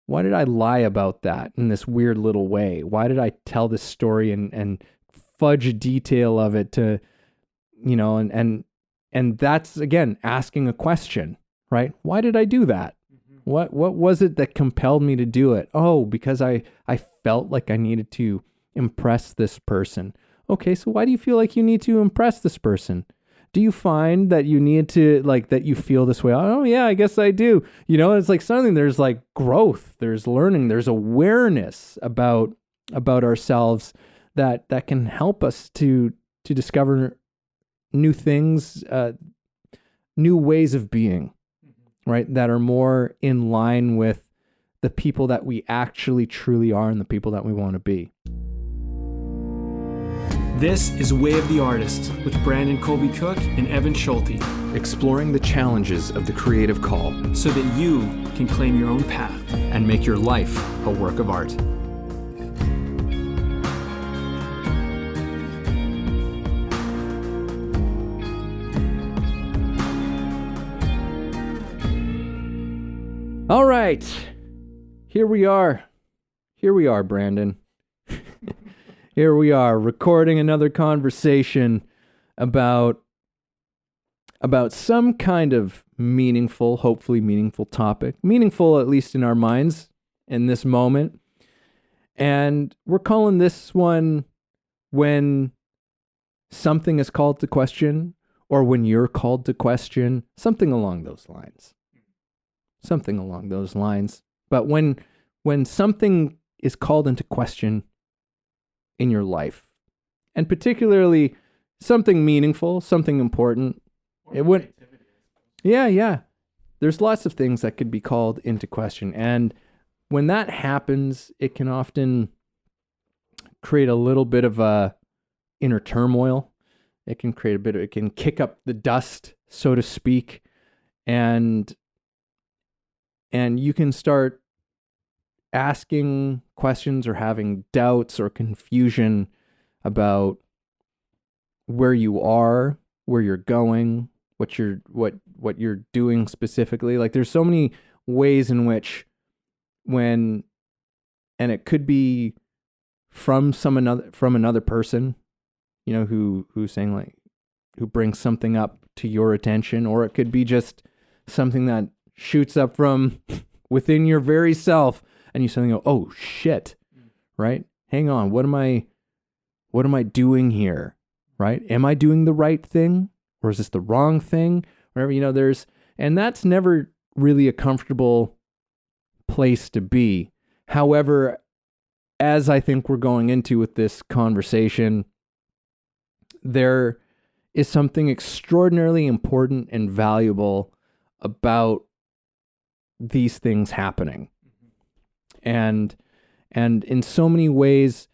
why did I lie about that in this weird little way? Why did I tell this story and fudge a detail of it to, and that's, again, asking a question, right? Why did I do that? What was it that compelled me to do it? Oh, because I felt like I needed to impress this person. Okay, so why do you feel like you need to impress this person? Do you find that you need to, like, that you feel this way? Oh yeah, I guess I do. It's like something, there's like growth, there's learning, there's awareness about ourselves that can help us to discover new things, new ways of being, right? That are more in line with the people that we actually truly are and the people that we want to be. This is Way of the Artist with Brandon Colby Cook and Evan Schulte. Exploring the challenges of the creative call so that you can claim your own path and make your life a work of art. All right. Here we are, Brandon. Here we are, recording another conversation about some kind of meaningful, hopefully meaningful topic. Meaningful, at least in our minds, in this moment. And we're calling this one When Something is Called to Question, or When You're Called to Question, something along those lines. Something along those lines. But when something is called into question in your life, and particularly something meaningful, something important, it would, yeah. There's lots of things that could be called into question. And when that happens, it can often create a little bit of a inner turmoil. It can it can kick up the dust, so to speak. And you can start asking questions or having doubts or confusion about where you are, where you're going, what you're doing specifically. Like, there's so many ways in which and it could be from another person, who's saying, like, who brings something up to your attention, or it could be just something that shoots up from within your very self. And you suddenly go, oh shit, right? Hang on, what am I doing here, right? Am I doing the right thing, or is this the wrong thing? Whatever, and that's never really a comfortable place to be. However, as I think we're going into with this conversation, there is something extraordinarily important and valuable about these things happening. And in so many ways,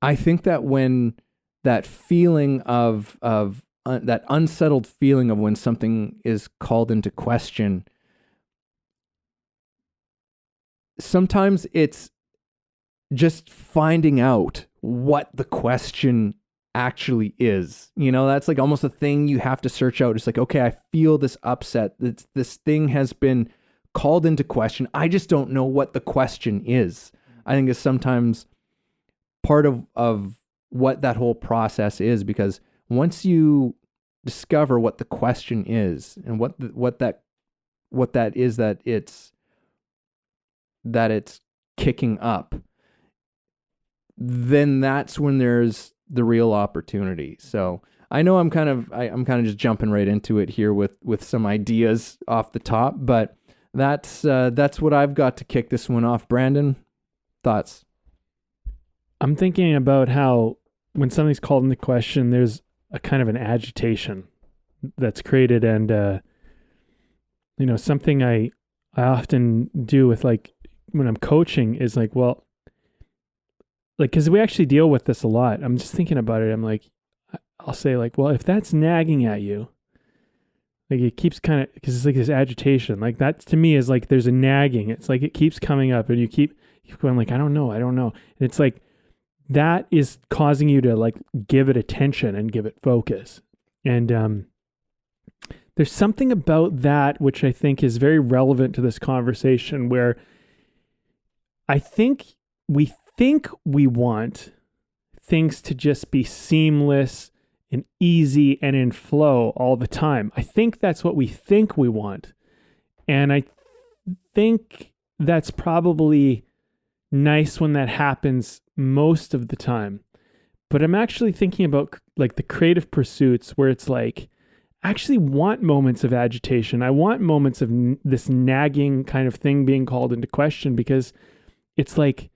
I think that when that feeling of that unsettled feeling of when something is called into question, sometimes it's just finding out what the question actually is. That's like almost a thing you have to search out. It's like, okay, I feel this upset. This thing has been called into question. I just don't know what the question is. I think is sometimes part of what that whole process is, because once you discover what the question is and what that is that it's kicking up, then that's when there's the real opportunity. So I know I'm kind of just jumping right into it here with some ideas off the top, but that's what I've got to kick this one off. Brandon, thoughts? I'm thinking about how when something's called into question, there's a kind of an agitation that's created, and something I often do with, like, when I'm coaching is like, well, like, because we actually deal with this a lot. I'm just thinking about it. I'm like, I'll say, like, well, if that's nagging at you, like, it keeps kind of, because it's like this agitation, like, that to me is like there's a nagging. It's like it keeps coming up, and you keep going, like, I don't know. And it's like that is causing you to, like, give it attention and give it focus. And there's something about that which I think is very relevant to this conversation, where I think we want things to just be seamless and easy and in flow all the time. I think that's what we think we want. And I think that's probably nice when that happens most of the time. But I'm actually thinking about like the creative pursuits where it's like, I actually want moments of agitation. I want moments of this nagging kind of thing being called into question, because it's like,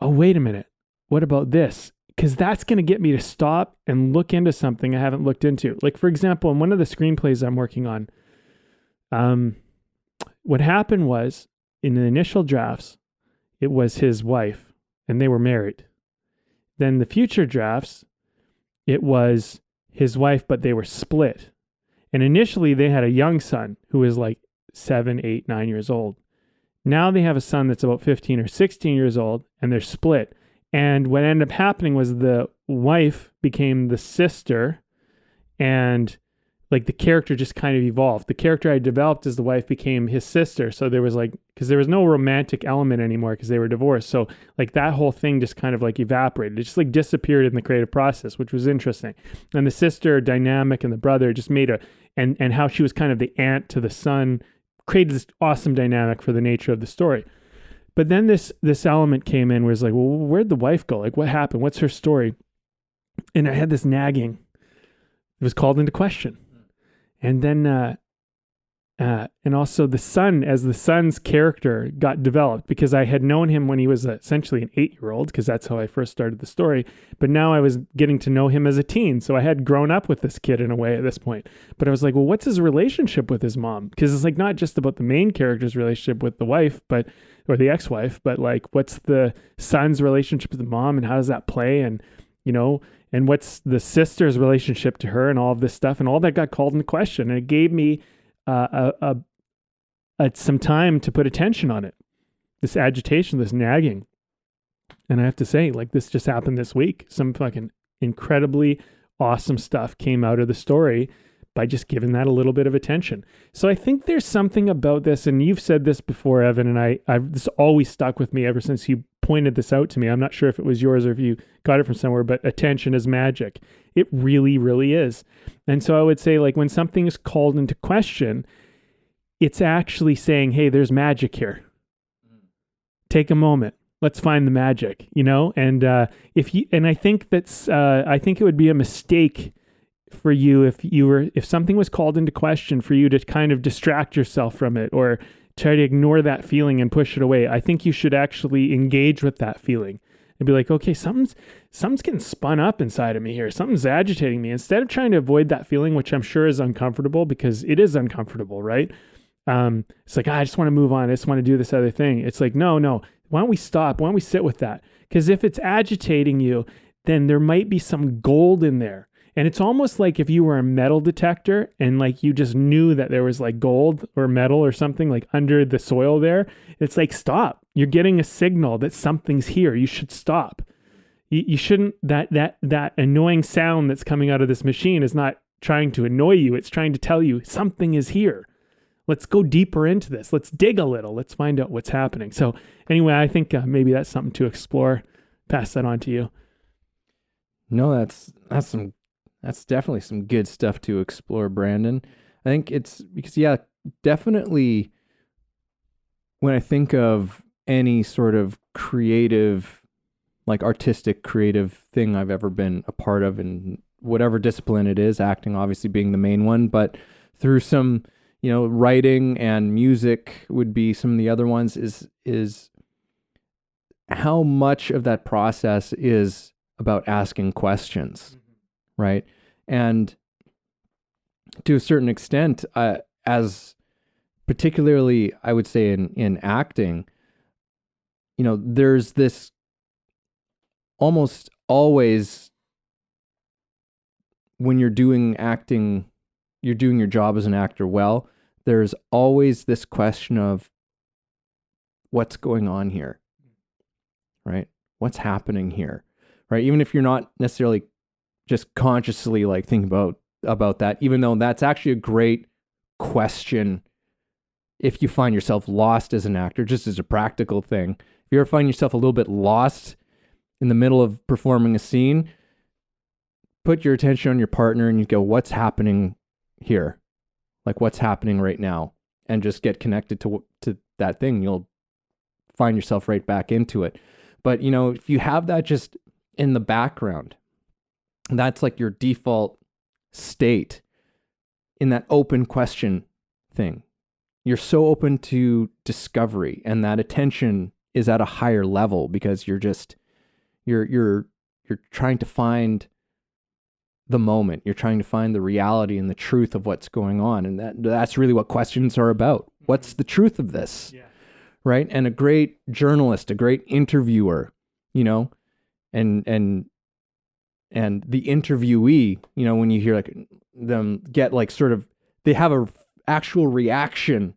oh, wait a minute. What about this? Because that's going to get me to stop and look into something I haven't looked into. Like, for example, in one of the screenplays I'm working on, what happened was in the initial drafts, it was his wife and they were married. Then the future drafts, it was his wife, but they were split. And initially they had a young son who was like 7, 8, 9 years old. Now they have a son that's about 15 or 16 years old and they're split. And what ended up happening was the wife became the sister, and like the character just kind of evolved. The character I developed as the wife became his sister. So there was like, because there was no romantic element anymore because they were divorced. So like that whole thing just kind of like evaporated. It just like disappeared in the creative process, which was interesting. And the sister dynamic and the brother just made and how she was kind of the aunt to the son created this awesome dynamic for the nature of the story. But then this element came in where it's like, well, where'd the wife go? Like, what happened? What's her story? And I had this nagging. It was called into question. And then, and also the son, as the son's character got developed, because I had known him when he was essentially an 8-year-old, because that's how I first started the story. But now I was getting to know him as a teen. So I had grown up with this kid in a way at this point. But I was like, well, what's his relationship with his mom? Because it's like not just about the main character's relationship with the wife, or the ex-wife, but like what's the son's relationship with the mom and how does that play? And, you know, and what's the sister's relationship to her and all of this stuff, and all that got called into question. And it gave me some time to put attention on it, this agitation, this nagging. And I have to say, like, this just happened this week. Some fucking incredibly awesome stuff came out of the story by just giving that a little bit of attention. So I think there's something about this, and you've said this before, Evan, and I've this always stuck with me ever since you pointed this out to me. I'm not sure if it was yours or if you got it from somewhere, but attention is magic. It really, really is. And so I would say, like, when something is called into question, it's actually saying, hey, there's magic here. Take a moment. Let's find the magic, you know? And I think I think it would be a mistake for you if something was called into question, for you to kind of distract yourself from it or try to ignore that feeling and push it away. I think you should actually engage with that feeling and be like, okay, something's getting spun up inside of me here. Something's agitating me. Instead of trying to avoid that feeling, which I'm sure is uncomfortable, because it is uncomfortable, right? It's like, I just want to move on. I just want to do this other thing. It's like, no. Why don't we stop? Why don't we sit with that? Because if it's agitating you, then there might be some gold in there. And it's almost like if you were a metal detector and like you just knew that there was like gold or metal or something like under the soil there. It's like, stop. You're getting a signal that something's here. You should stop. You shouldn't, that annoying sound that's coming out of this machine is not trying to annoy you. It's trying to tell you something is here. Let's go deeper into this. Let's dig a little. Let's find out what's happening. So anyway, I think maybe that's something to explore. Pass that on to you. No, that's definitely some good stuff to explore, Brandon. I think it's because, yeah, definitely when I think of any sort of creative, like artistic creative thing I've ever been a part of in whatever discipline it is, acting obviously being the main one, but through some, writing and music would be some of the other ones, is how much of that process is about asking questions. Right. And to a certain extent, as particularly, I would say in acting, there's this almost always when you're doing acting, you're doing your job as an actor well, there's always this question of what's going on here, right? What's happening here, right? Even if you're not necessarily just consciously like thinking about that, even though that's actually a great question if you find yourself lost as an actor, just as a practical thing, if you ever find yourself a little bit lost in the middle of performing a scene, put your attention on your partner and you go, what's happening here? Like, what's happening right now? And just get connected to that thing. You'll find yourself right back into it. But, you know, if you have that just in the background, that's like your default state in that open question thing. You're so open to discovery, and that attention is at a higher level because you're trying to find the moment. You're trying to find the reality and the truth of what's going on. And that's really what questions are about. What's the truth of this? Yeah. Right? And a great journalist, a great interviewer, you know, and the interviewee, you know, when you hear like them get like sort of, they have a actual reaction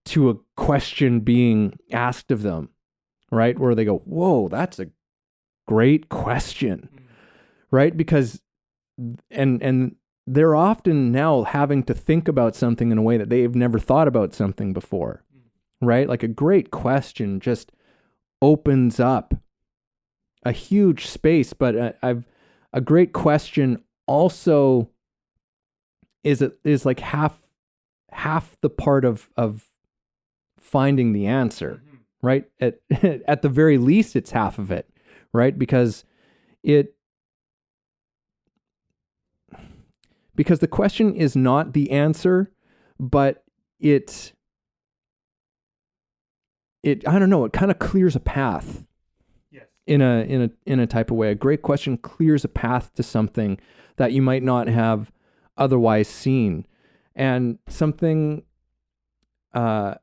to a question being asked of them, right? Where they go, whoa, that's a great question, right? Because, and they're often now having to think about something in a way that they've never thought about something before, right? Like a great question just opens up a huge space, but a great question also is like half the part of finding the answer, right? At the very least, it's half of it, right? Because the question is not the answer, but I don't know, it kind of clears a path. Yes. In a type of way. A great question clears a path to something that you might not have otherwise seen. And something and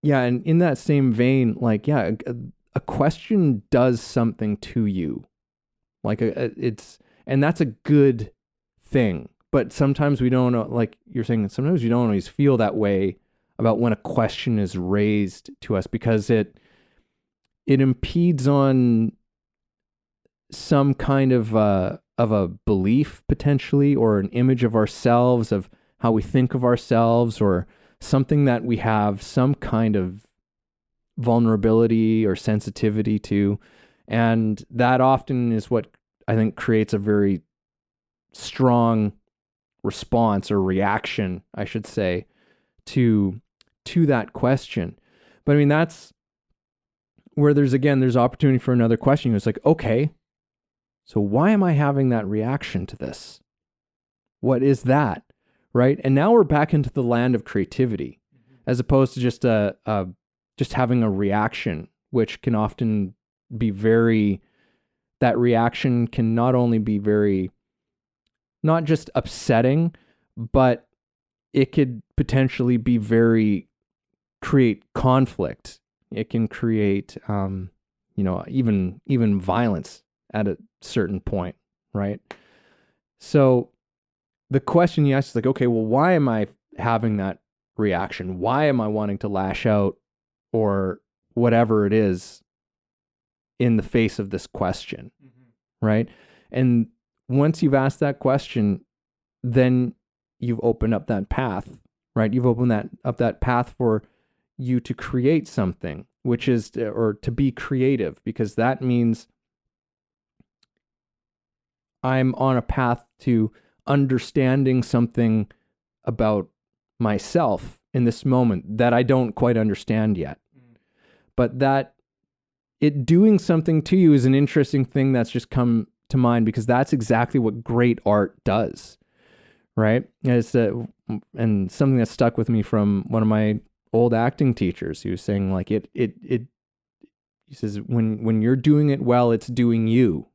in that same vein, like, yeah, a question does something to you. Like and that's a good thing. But sometimes we don't know, like you're saying, sometimes we don't always feel that way about when a question is raised to us, because it impedes on some kind of a belief potentially, or an image of ourselves, of how we think of ourselves, or something that we have some kind of vulnerability or sensitivity to. And that often is what I think creates a very strong response, or reaction, I should say, to that question. But I mean, that's where there's opportunity for another question. It's like, okay, so why am I having that reaction to this? What is that? Right? And now we're back into the land of creativity, as opposed to just just having a reaction, which can often be that reaction can not only be very, not just upsetting, but it could potentially be create conflict. It can create, even violence at a certain point, right? So the question you ask is like, okay, well, why am I having that reaction? Why am I wanting to lash out, or whatever it is, in the face of this question, right? And once you've asked that question, then you've opened up that path, right? You've opened up that path for you to create something, which is, or to be creative, because that means I'm on a path to understanding something about myself in this moment that I don't quite understand yet. But that it doing something to you is an interesting thing that's just come to mind, because that's exactly what great art does, right? And something that stuck with me from one of my old acting teachers. He was saying, like, he says, when you're doing it well, it's doing you,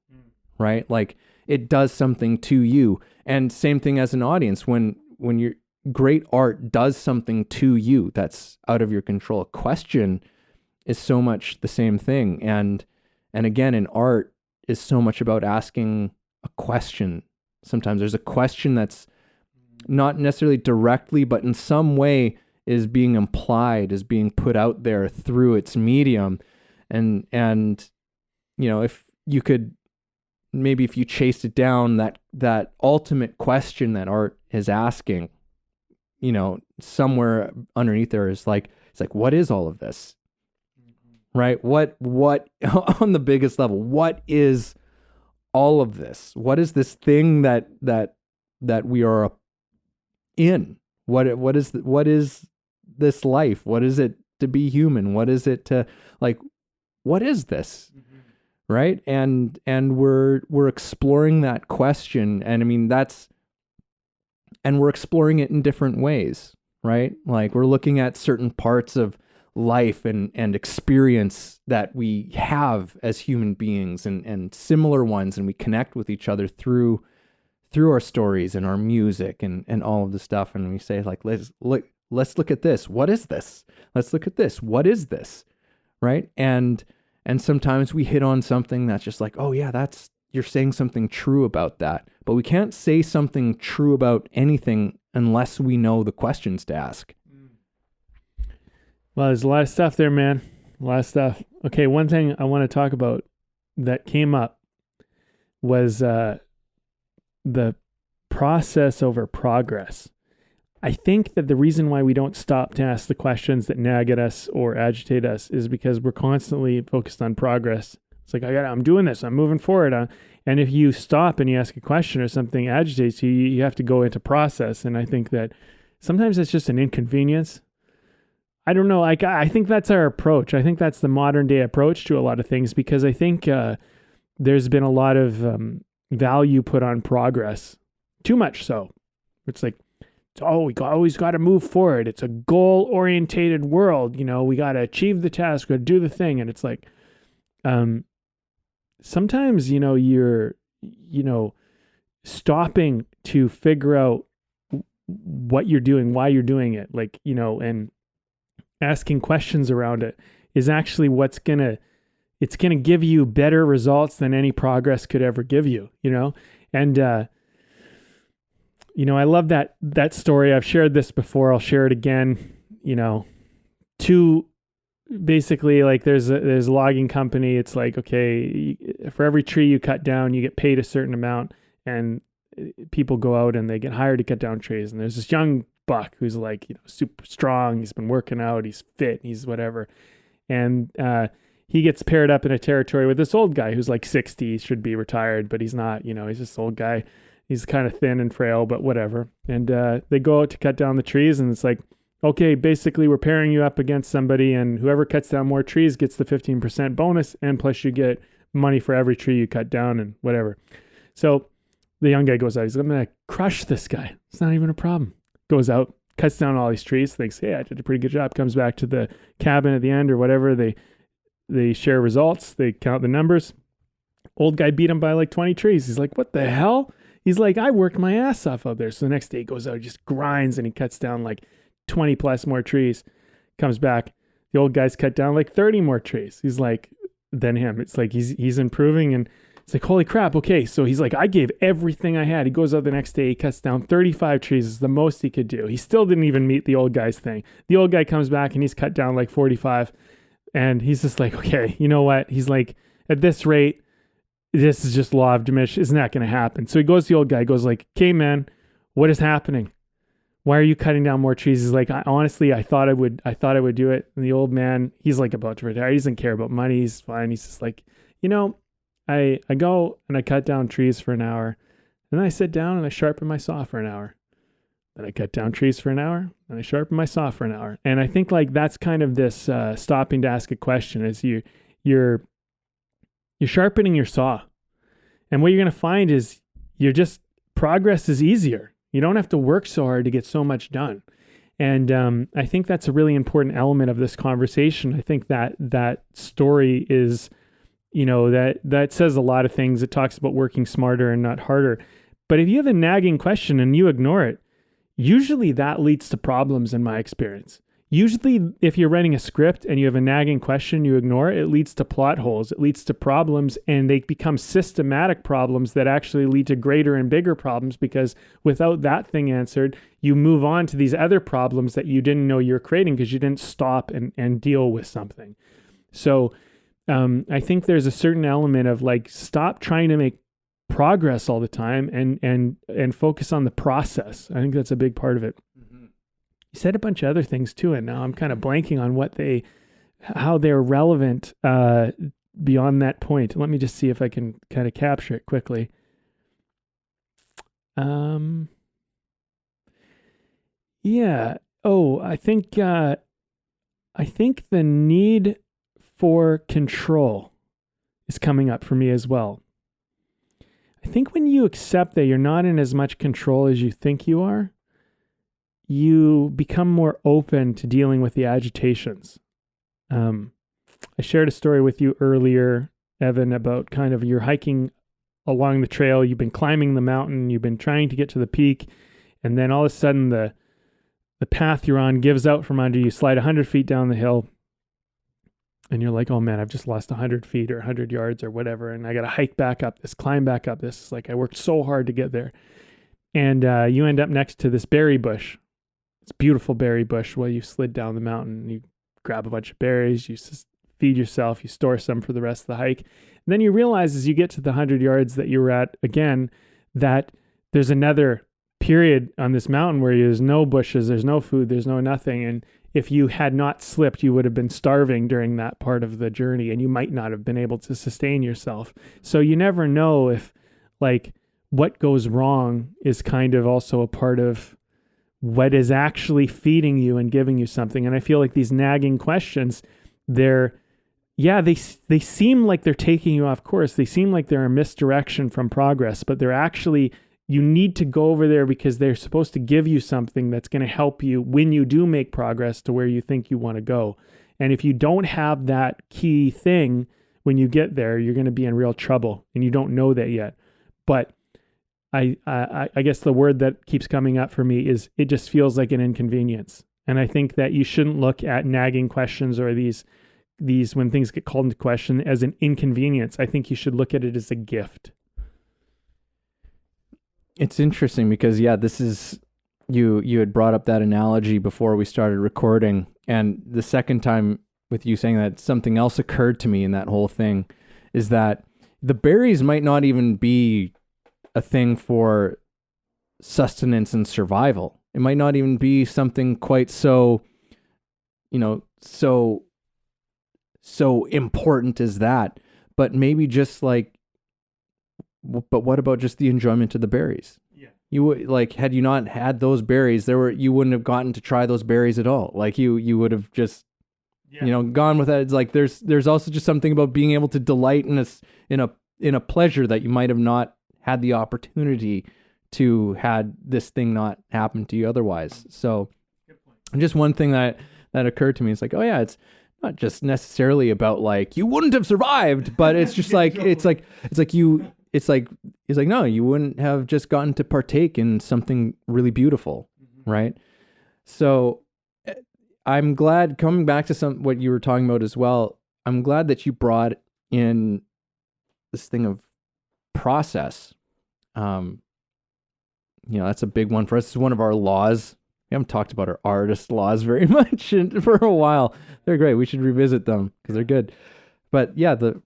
right? Like, it does something to you. And same thing as an audience, when your great art does something to you that's out of your control. A question is so much the same thing. And again, in art is so much about asking a question. Sometimes there's a question that's not necessarily directly, but in some way is being implied, is being put out there through its medium. And if you could, maybe if you chased it down, that ultimate question that art is asking, somewhere underneath there is like, it's like, what is all of this? Right? What on the biggest level, what is all of this? What is this thing that we are in? What is this life? What is it to be human? What is it to, like, what is this? Right? And we're exploring that question. And I mean, and we're exploring it in different ways, right? Like, we're looking at certain parts of life and experience that we have as human beings, and similar ones, and we connect with each other through our stories and our music and all of the stuff. And we say, like, let's look at this. What is this? Let's look at this. What is this? Right? And sometimes we hit on something that's just like, oh yeah, you're saying something true about that. But we can't say something true about anything unless we know the questions to ask. Well, there's a lot of stuff there, man. A lot of stuff. Okay, one thing I want to talk about that came up was the process over progress. I think that the reason why we don't stop to ask the questions that nag at us or agitate us is because we're constantly focused on progress. It's like, I'm doing this, I'm moving forward. And if you stop and you ask a question or something agitates you, you have to go into process. And I think that sometimes it's just an inconvenience. I don't know. Like, I think that's our approach. I think that's the modern day approach to a lot of things, because I think there's been a lot of value put on progress. Too much so. It's like, we always got to move forward. It's a goal-orientated world. We got to achieve the task, we got to do the thing. And it's like, sometimes, you're, stopping to figure out what you're doing, why you're doing it. Like, and asking questions around it is actually it's going to give you better results than any progress could ever give you, And, I love that story. I've shared this before. I'll share it again. Basically, like, there's a logging company. It's like, okay, for every tree you cut down, you get paid a certain amount, and people go out and they get hired to cut down trees. And there's this young buck who's like, super strong. He's been working out. He's fit. He's whatever. And he gets paired up in a territory with this old guy who's like 60. He should be retired, but he's not. He's just an old guy. He's kind of thin and frail, but whatever. And they go out to cut down the trees, and it's like, okay, basically we're pairing you up against somebody, and whoever cuts down more trees gets the 15% bonus, and plus you get money for every tree you cut down and whatever. So the young guy goes out. He's like, I'm going to crush this guy. It's not even a problem. Goes out, cuts down all these trees, thinks, hey, I did a pretty good job. Comes back to the cabin at the end or whatever. They share results. They count the numbers. Old guy beat him by like 20 trees. He's like, what the hell? He's like, I worked my ass off out there. So the next day he goes out, he just grinds, and he cuts down like 20 plus more trees. Comes back. The old guy's cut down like 30 more trees. He's like, than him. It's like he's improving, and it's like, holy crap. Okay. So he's like, I gave everything I had. He goes out the next day, he cuts down 35 trees. Is the most he could do. He still didn't even meet the old guy's thing. The old guy comes back and he's cut down like 45. And he's just like, okay, you know what? He's like, at this rate, this is just law of diminishing. It's not going to happen. So he goes to the old guy, goes like, okay, man, what is happening? Why are you cutting down more trees? He's like, honestly, I thought I would do it. And the old man, he's like about to retire. He doesn't care about money. He's fine. He's just like, I go and I cut down trees for an hour, and then I sit down and I sharpen my saw for an hour. Then I cut down trees for an hour, and I sharpen my saw for an hour. And I think like that's kind of this stopping to ask a question is you're sharpening your saw. And what you're going to find is progress is easier. You don't have to work so hard to get so much done. And I think that's a really important element of this conversation. I think that story is, that says a lot of things. It talks about working smarter and not harder. But if you have a nagging question and you ignore it, usually that leads to problems in my experience. Usually, if you're writing a script and you have a nagging question, you ignore it, it leads to plot holes, it leads to problems, and they become systematic problems that actually lead to greater and bigger problems, because without that thing answered, you move on to these other problems that you didn't know you're creating because you didn't stop and deal with something. So I think there's a certain element of like, stop trying to make progress all the time and focus on the process. I think that's a big part of it. you said a bunch of other things too, and now I'm kind of blanking on how they're relevant beyond that point. Let me just see if I can kind of capture it quickly. Yeah. Oh, I think the need for control is coming up for me as well. I think when you accept that you're not in as much control as you think you are, you become more open to dealing with the agitations. I shared a story with you earlier, Evan, about kind of you're hiking along the trail, you've been climbing the mountain, you've been trying to get to the peak, and then all of a sudden the path you're on gives out from under you, slide 100 feet down the hill, and you're like, oh man, I've just lost 100 feet or 100 yards or whatever, and I got to hike back up this, climb back up this. Like I worked so hard to get there. And you end up next to this berry bush. It's a beautiful berry bush while you slid down the mountain. You grab a bunch of berries, you feed yourself, you store some for the rest of the hike. And then you realize as you get to the 100 yards that you were at again, that there's another period on this mountain where there's no bushes, there's no food, there's no nothing. And if you had not slipped, you would have been starving during that part of the journey, and you might not have been able to sustain yourself. So you never know if like what goes wrong is kind of also a part of what is actually feeding you and giving you something. And I feel like these nagging questions, they seem like they're taking you off course. They seem like they're a misdirection from progress, but they're actually, you need to go over there because they're supposed to give you something that's going to help you when you do make progress to where you think you want to go. And if you don't have that key thing when you get there, you're going to be in real trouble, and you don't know that yet. But I guess the word that keeps coming up for me is it just feels like an inconvenience. And I think that you shouldn't look at nagging questions or these when things get called into question as an inconvenience. I think you should look at it as a gift. It's interesting because, this is, you had brought up that analogy before we started recording. And the second time with you saying that, something else occurred to me in that whole thing is that the berries might not even be a thing for sustenance and survival. It might not even be something quite so important as that, but maybe just like, but what about just the enjoyment of the berries? Yeah. You would, like, had you not had those berries, you wouldn't have gotten to try those berries at all. Like you would have just, gone with that. It's like, there's also just something about being able to delight in a pleasure that you might have not had the opportunity to had this thing not happen to you otherwise. So just one thing that occurred to me is like, oh yeah, it's not just necessarily about like, you wouldn't have survived, but it's just like, no, you wouldn't have just gotten to partake in something really beautiful. Mm-hmm. Right. So I'm glad, coming back to what you were talking about as well, I'm glad that you brought in this thing of process. That's a big one for us. It's one of our laws. We haven't talked about our artist laws very much for a while. They're great. We should revisit them because they're good. But yeah, the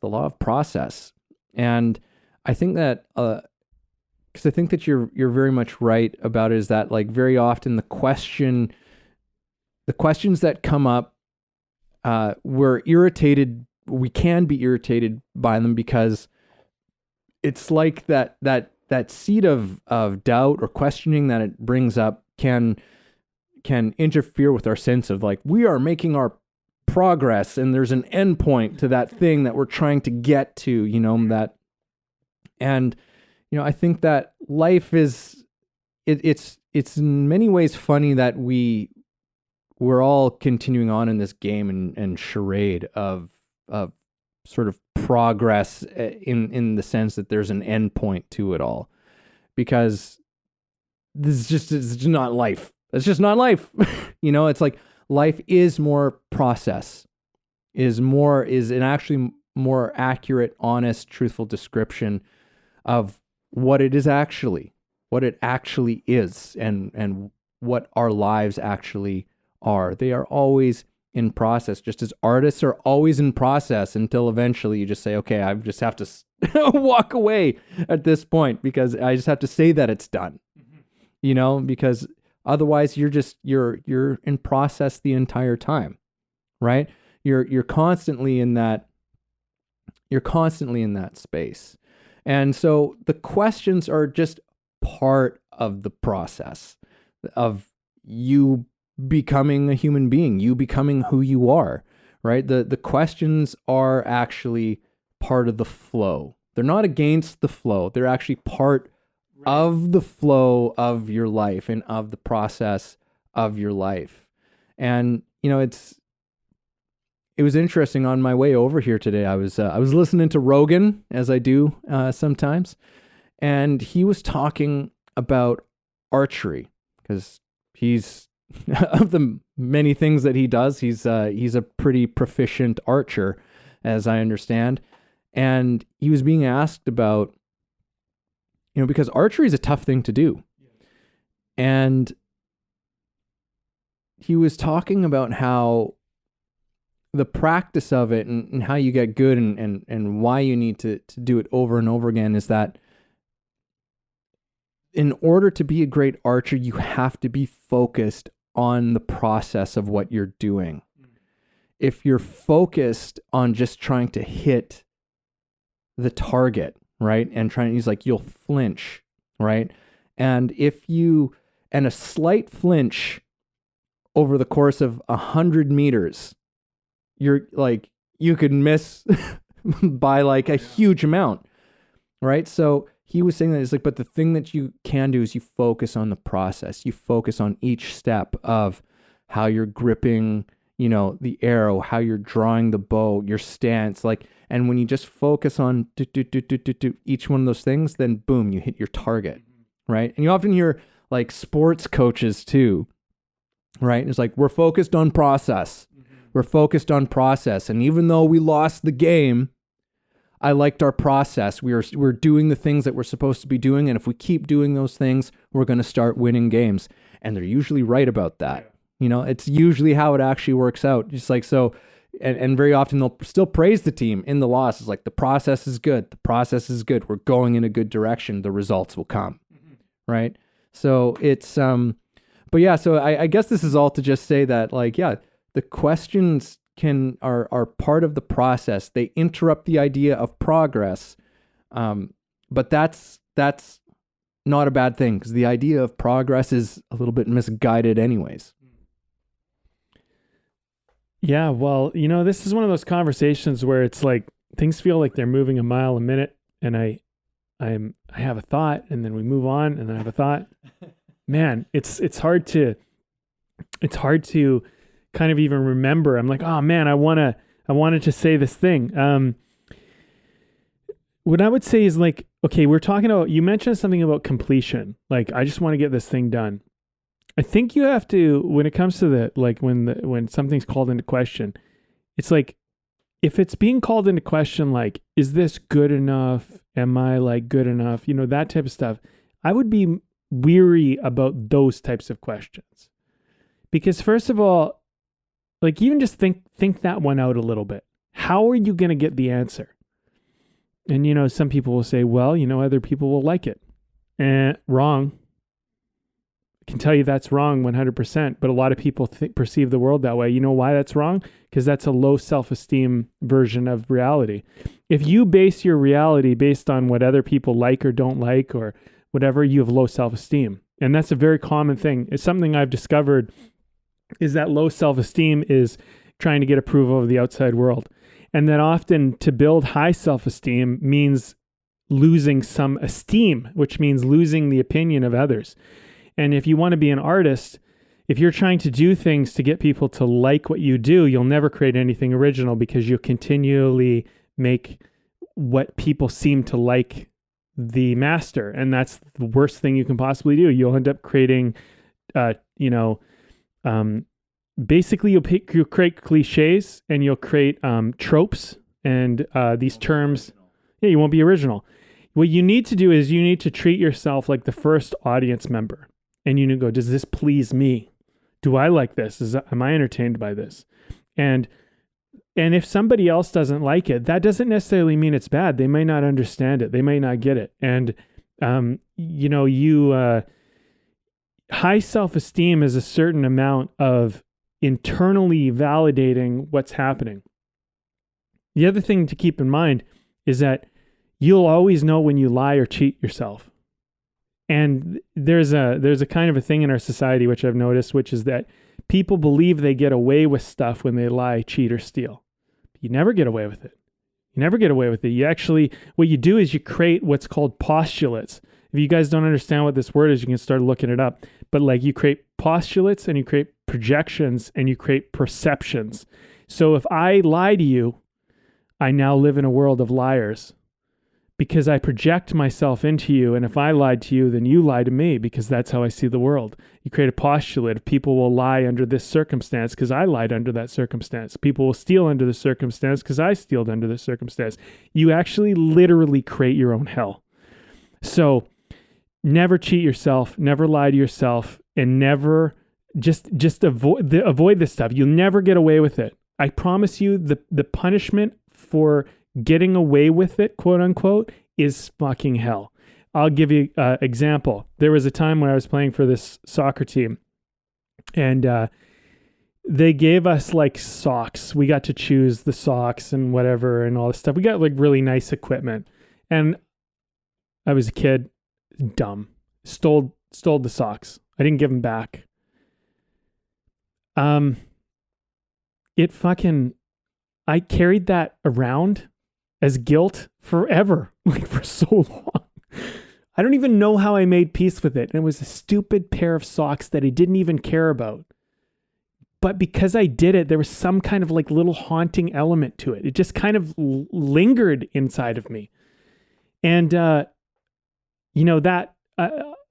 law of process. And I think that, because I think that you're very much right about it, is that like very often the questions that come up, we can be irritated by them because it's like that seed of doubt or questioning that it brings up can interfere with our sense of like, we are making our progress and there's an end point to that thing that we're trying to get to, I think that life is, it's in many ways funny that we're all continuing on in this game and charade of sort of progress in the sense that there's an end point to it all, because it's just not life. It's just not life. It's like life is more process, is an actually more accurate, honest, truthful description of what it actually is and what our lives actually are. They are always in process, just as artists are always in process until eventually you just say, okay, I just have to walk away at this point because I just have to say that it's done. Mm-hmm. Because Otherwise, you're in process the entire time, right? You're constantly in that space. And so the questions are just part of the process of you becoming a human being, you becoming who you are, right? The questions are actually part of the flow. They're not against the flow. They're actually part of the flow of your life and of the process of your life. And, it was interesting on my way over here today. I was listening to Rogan, as I do sometimes, and he was talking about archery, because he's of the many things that he does, he's a pretty proficient archer, as I understand. And he was being asked about, because archery is a tough thing to do. And he was talking about how the practice of it and how you get good and why you need to do it over and over again is that in order to be a great archer, you have to be focused on the process of what you're doing. If you're focused on just trying to hit the target, right? And he's like, you'll flinch, right? And a slight flinch over the course of 100 meters, you're like, you could miss by like a huge amount, right? So he was saying that it's like, but the thing that you can do is you focus on the process. You focus on each step of how you're gripping, the arrow, how you're drawing the bow, your stance, and when you just focus on each one of those things, then boom, you hit your target, right? And you often hear like sports coaches too, right? And it's like, we're focused on process. We're focused on process. And even though we lost the game, I liked our process. We're doing the things that we're supposed to be doing. And if we keep doing those things, we're going to start winning games. And they're usually right about that. It's usually how it actually works out. Just like, so, and very often they'll still praise the team in the loss. It's like, the process is good. The process is good. We're going in a good direction. The results will come. Right. So it's, but yeah, so I guess this is all to just say that, like, yeah, the questions are part of the process. They interrupt the idea of progress, but that's not a bad thing, because the idea of progress is a little bit misguided anyways. Yeah, well, this is one of those conversations where it's like things feel like they're moving a mile a minute, and I have a thought, and then we move on, and then I have a thought. Man, it's hard to kind of even remember. I'm like, oh man, I wanted to say this thing. What I would say is like, okay, we're talking about, you mentioned something about completion. Like, I just want to get this thing done. I think you have to, when it comes to when something's called into question, it's like, if it's being called into question, like, is this good enough? Am I like good enough? That type of stuff. I would be weary about those types of questions, because first of all, like, even just think that one out a little bit. How are you going to get the answer? And, some people will say, well, other people will like it. Wrong. I can tell you that's wrong 100%, but a lot of people perceive the world that way. You know why that's wrong? Because that's a low self-esteem version of reality. If you base your reality based on what other people like or don't like or whatever, you have low self-esteem. And that's a very common thing. It's something I've discovered, is that low self-esteem is trying to get approval of the outside world. And that often to build high self-esteem means losing some esteem, which means losing the opinion of others. And if you want to be an artist, if you're trying to do things to get people to like what you do, you'll never create anything original, because you'll continually make what people seem to like the master. And that's the worst thing you can possibly do. You'll end up creating, basically you'll create cliches, and you'll create tropes and these terms. Yeah, you won't be original. What you need to do is you need to treat yourself like the first audience member. And you need to go, does this please me? Do I like this? Am I entertained by this? And if somebody else doesn't like it, that doesn't necessarily mean it's bad. They may not understand it. They may not get it. And, high self-esteem is a certain amount of internally validating what's happening. The other thing to keep in mind is that you'll always know when you lie or cheat yourself. And there's a kind of a thing in our society, which I've noticed, which is that people believe they get away with stuff when they lie, cheat, or steal. You never get away with it. You never get away with it. You actually, what you do is you create what's called postulates. If you guys don't understand what this word is, you can start looking it up. But like, you create postulates and you create projections and you create perceptions. So if I lie to you, I now live in a world of liars because I project myself into you. And if I lied to you, then you lie to me because that's how I see the world. You create a postulate. People will lie under this circumstance because I lied under that circumstance. People will steal under the circumstance because I stealed under the circumstance. You actually literally create your own hell. So never cheat yourself, never lie to yourself, and never just avoid this stuff. You'll never get away with it. I promise you, the punishment for getting away with it, quote unquote, is fucking hell. I'll give you an example. There was a time when I was playing for this soccer team, and they gave us like socks. We got to choose the socks and whatever and all this stuff. We got like really nice equipment, and I was a kid, dumb, stole the socks. I didn't give them back. I carried that around as guilt forever, like for so long. I don't even know how I made peace with it. And it was a stupid pair of socks that I didn't even care about. But because I did it, there was some kind of like little haunting element to it. It just kind of lingered inside of me. And,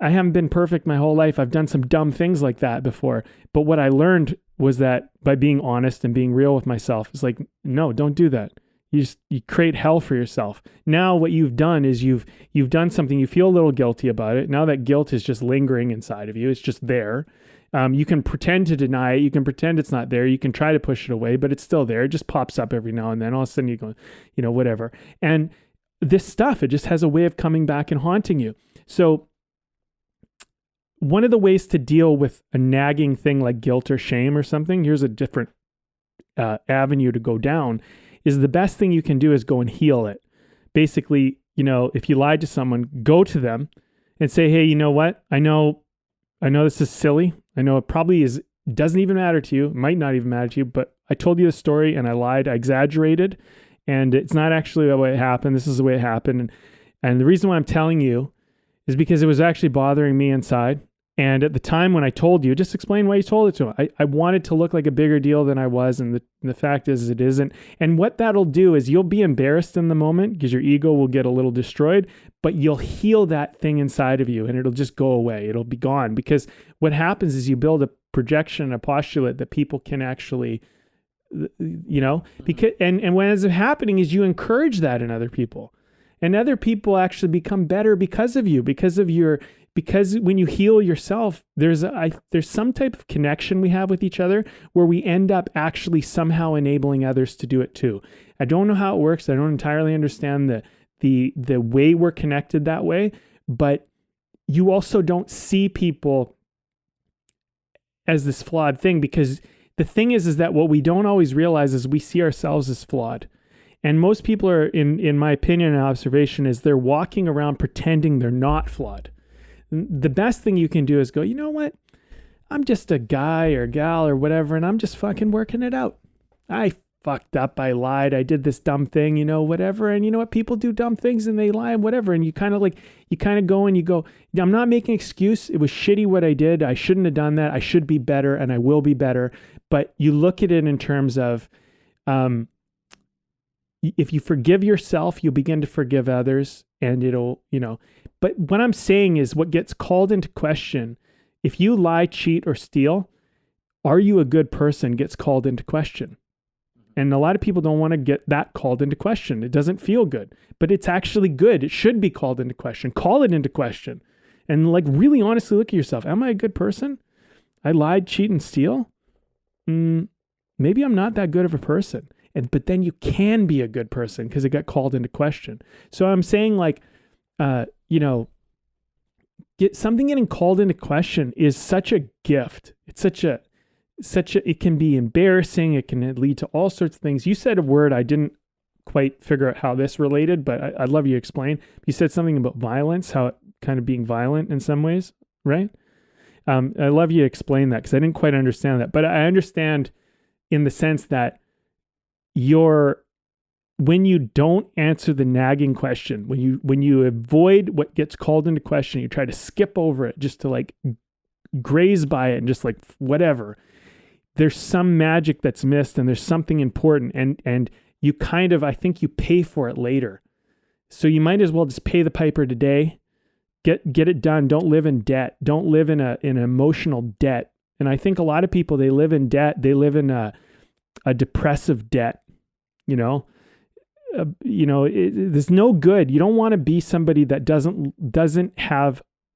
I haven't been perfect my whole life. I've done some dumb things like that before. But what I learned was that by being honest and being real with myself, it's like, no, don't do that. You create hell for yourself. Now what you've done is you've done something, you feel a little guilty about it. Now that guilt is just lingering inside of you. It's just there. You can pretend to deny it. You can pretend it's not there. You can try to push it away, but it's still there. It just pops up every now and then. All of a sudden you go, whatever. And this stuff, it just has a way of coming back and haunting you. So one of the ways to deal with a nagging thing like guilt or shame or something, here's a different avenue to go down, is the best thing you can do is go and heal it. Basically, if you lied to someone, go to them and say, hey, you know what? I know this is silly. I know it probably doesn't even matter to you. It might not even matter to you, but I told you the story and I lied. I exaggerated, and it's not actually the way it happened. This is the way it happened. And the reason why I'm telling you is because it was actually bothering me inside. And at the time when I told you, just explain why you told it to him. I wanted to look like a bigger deal than I was. And the fact is it isn't. And what that'll do is you'll be embarrassed in the moment because your ego will get a little destroyed, but you'll heal that thing inside of you and it'll just go away. It'll be gone, because what happens is you build a projection, a postulate that people can actually, because, and what ends up happening is you encourage that in other people, and other people actually become better because of you, because when you heal yourself, there's some type of connection we have with each other where we end up actually somehow enabling others to do it too. I don't know how it works. I don't entirely understand the way we're connected that way, but you also don't see people as this flawed thing, because the thing is that what we don't always realize is we see ourselves as flawed. And most people are, in my opinion and observation, is they're walking around pretending they're not flawed. The best thing you can do is go, you know what? I'm just a guy or gal or whatever, and I'm just fucking working it out. I fucked up. I lied. I did this dumb thing, whatever. And you know what? People do dumb things and they lie and whatever. And you kind of go and you go, I'm not making an excuse. It was shitty what I did. I shouldn't have done that. I should be better and I will be better. But you look at it in terms of, if you forgive yourself, you'll begin to forgive others, and it'll, but what I'm saying is what gets called into question, if you lie, cheat, or steal, are you a good person gets called into question. And a lot of people don't want to get that called into question. It doesn't feel good, but it's actually good. It should be called into question. Call it into question. And really honestly look at yourself. Am I a good person? I lied, cheat, and steal? Maybe I'm not that good of a person. But then you can be a good person because it got called into question. So I'm saying something getting called into question is such a gift. It's such a, it can be embarrassing. It can lead to all sorts of things. You said a word I didn't quite figure out how this related, but I'd love you to explain. You said something about violence, how it kind of being violent in some ways, right? I love you to explain that because I didn't quite understand that. But I understand in the sense that when you don't answer the nagging question, when you avoid what gets called into question, you try to skip over it just to like graze by it and just like whatever. There's some magic that's missed and there's something important and you kind of, I think you pay for it later. So you might as well just pay the piper today, get it done. Don't live in debt. Don't live in an emotional debt. And I think a lot of people, they live in debt. They live in a depressive debt, there's no good. You don't want to be somebody that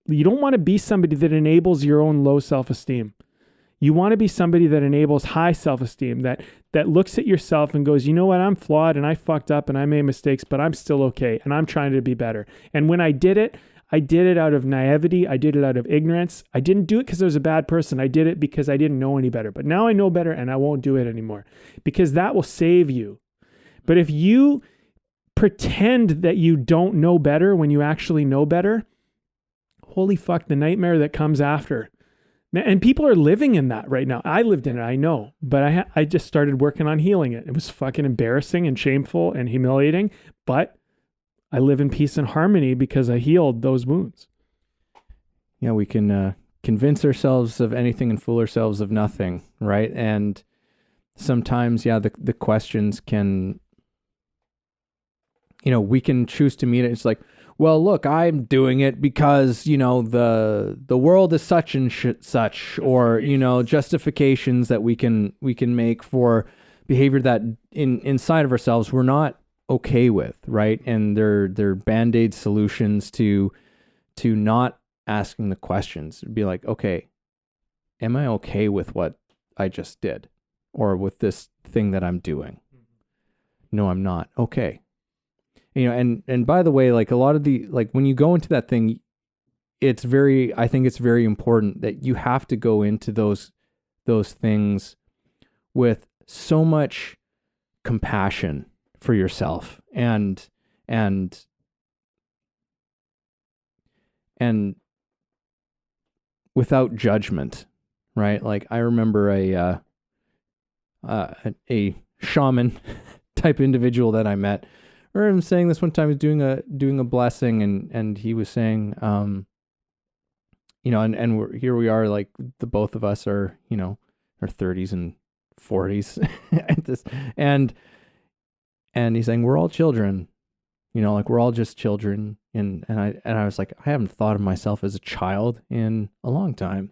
you don't want to be somebody that enables your own low self-esteem. You want to be somebody that enables high self-esteem, that looks at yourself and goes, you know what, I'm flawed and I fucked up and I made mistakes, but I'm still okay and I'm trying to be better. And when I did it out of naivety. I did it out of ignorance. I didn't do it because I was a bad person. I did it because I didn't know any better. But now I know better and I won't do it anymore because that will save you. But if you pretend that you don't know better when you actually know better, holy fuck, the nightmare that comes after. And people are living in that right now. I lived in it, I know, but I just started working on healing it. It was fucking embarrassing and shameful and humiliating, but I live in peace and harmony because I healed those wounds. Yeah, we can convince ourselves of anything and fool ourselves of nothing, right? And sometimes, the questions can, we can choose to meet it. It's like, well, look, I'm doing it because, the world is such and such, or, justifications that we can make for behavior that inside of ourselves we're not okay with, right? And they're band-aid solutions to not asking the questions. It'd be like, okay, am I okay with what I just did, or with this thing that I'm doing? No, I'm not. Okay. And by the way, like a lot of when you go into that thing, I think it's very important that you have to go into those things with so much compassion for yourself and without judgment, right? Like I remember a shaman type individual that I met. I remember him saying this one time. He was doing a blessing, and he was saying, and here we are, like the both of us are, our 30s and 40s, and he's saying we're all children, like we're all just children, and I was like, I haven't thought of myself as a child in a long time,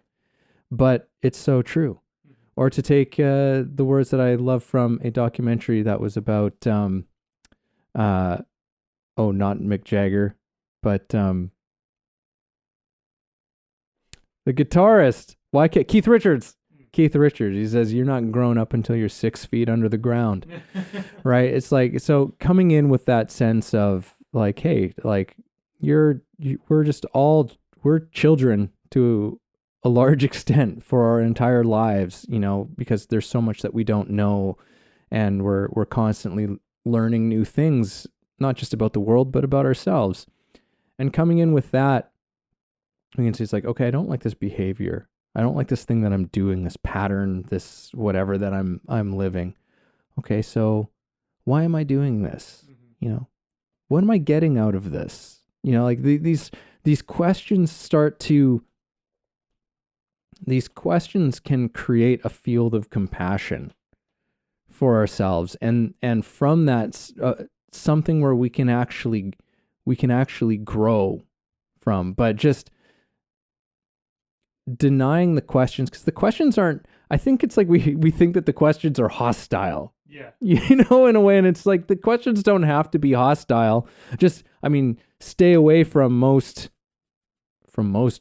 but it's so true. Or to take the words that I love from a documentary that was about. Not Mick Jagger, but the guitarist. Keith Richards. Keith Richards. He says, "You're not grown up until you're 6 feet under the ground." Right? It's like, so coming in with that sense of like, hey, like we're children to a large extent for our entire lives, because there's so much that we don't know, and we're constantly learning new things, not just about the world, but about ourselves. And coming in with that, we can say, it's like, okay, I don't like this behavior. I don't like this thing that I'm doing, this pattern, this whatever that I'm living. Okay, so why am I doing this? Mm-hmm. What am I getting out of this? Like these questions these questions can create a field of compassion for ourselves, and from that something where we can actually grow from. But just denying the questions, because the questions aren't, I think it's like we think that the questions are hostile. Yeah. In a way, and it's like the questions don't have to be hostile. Just, stay away from most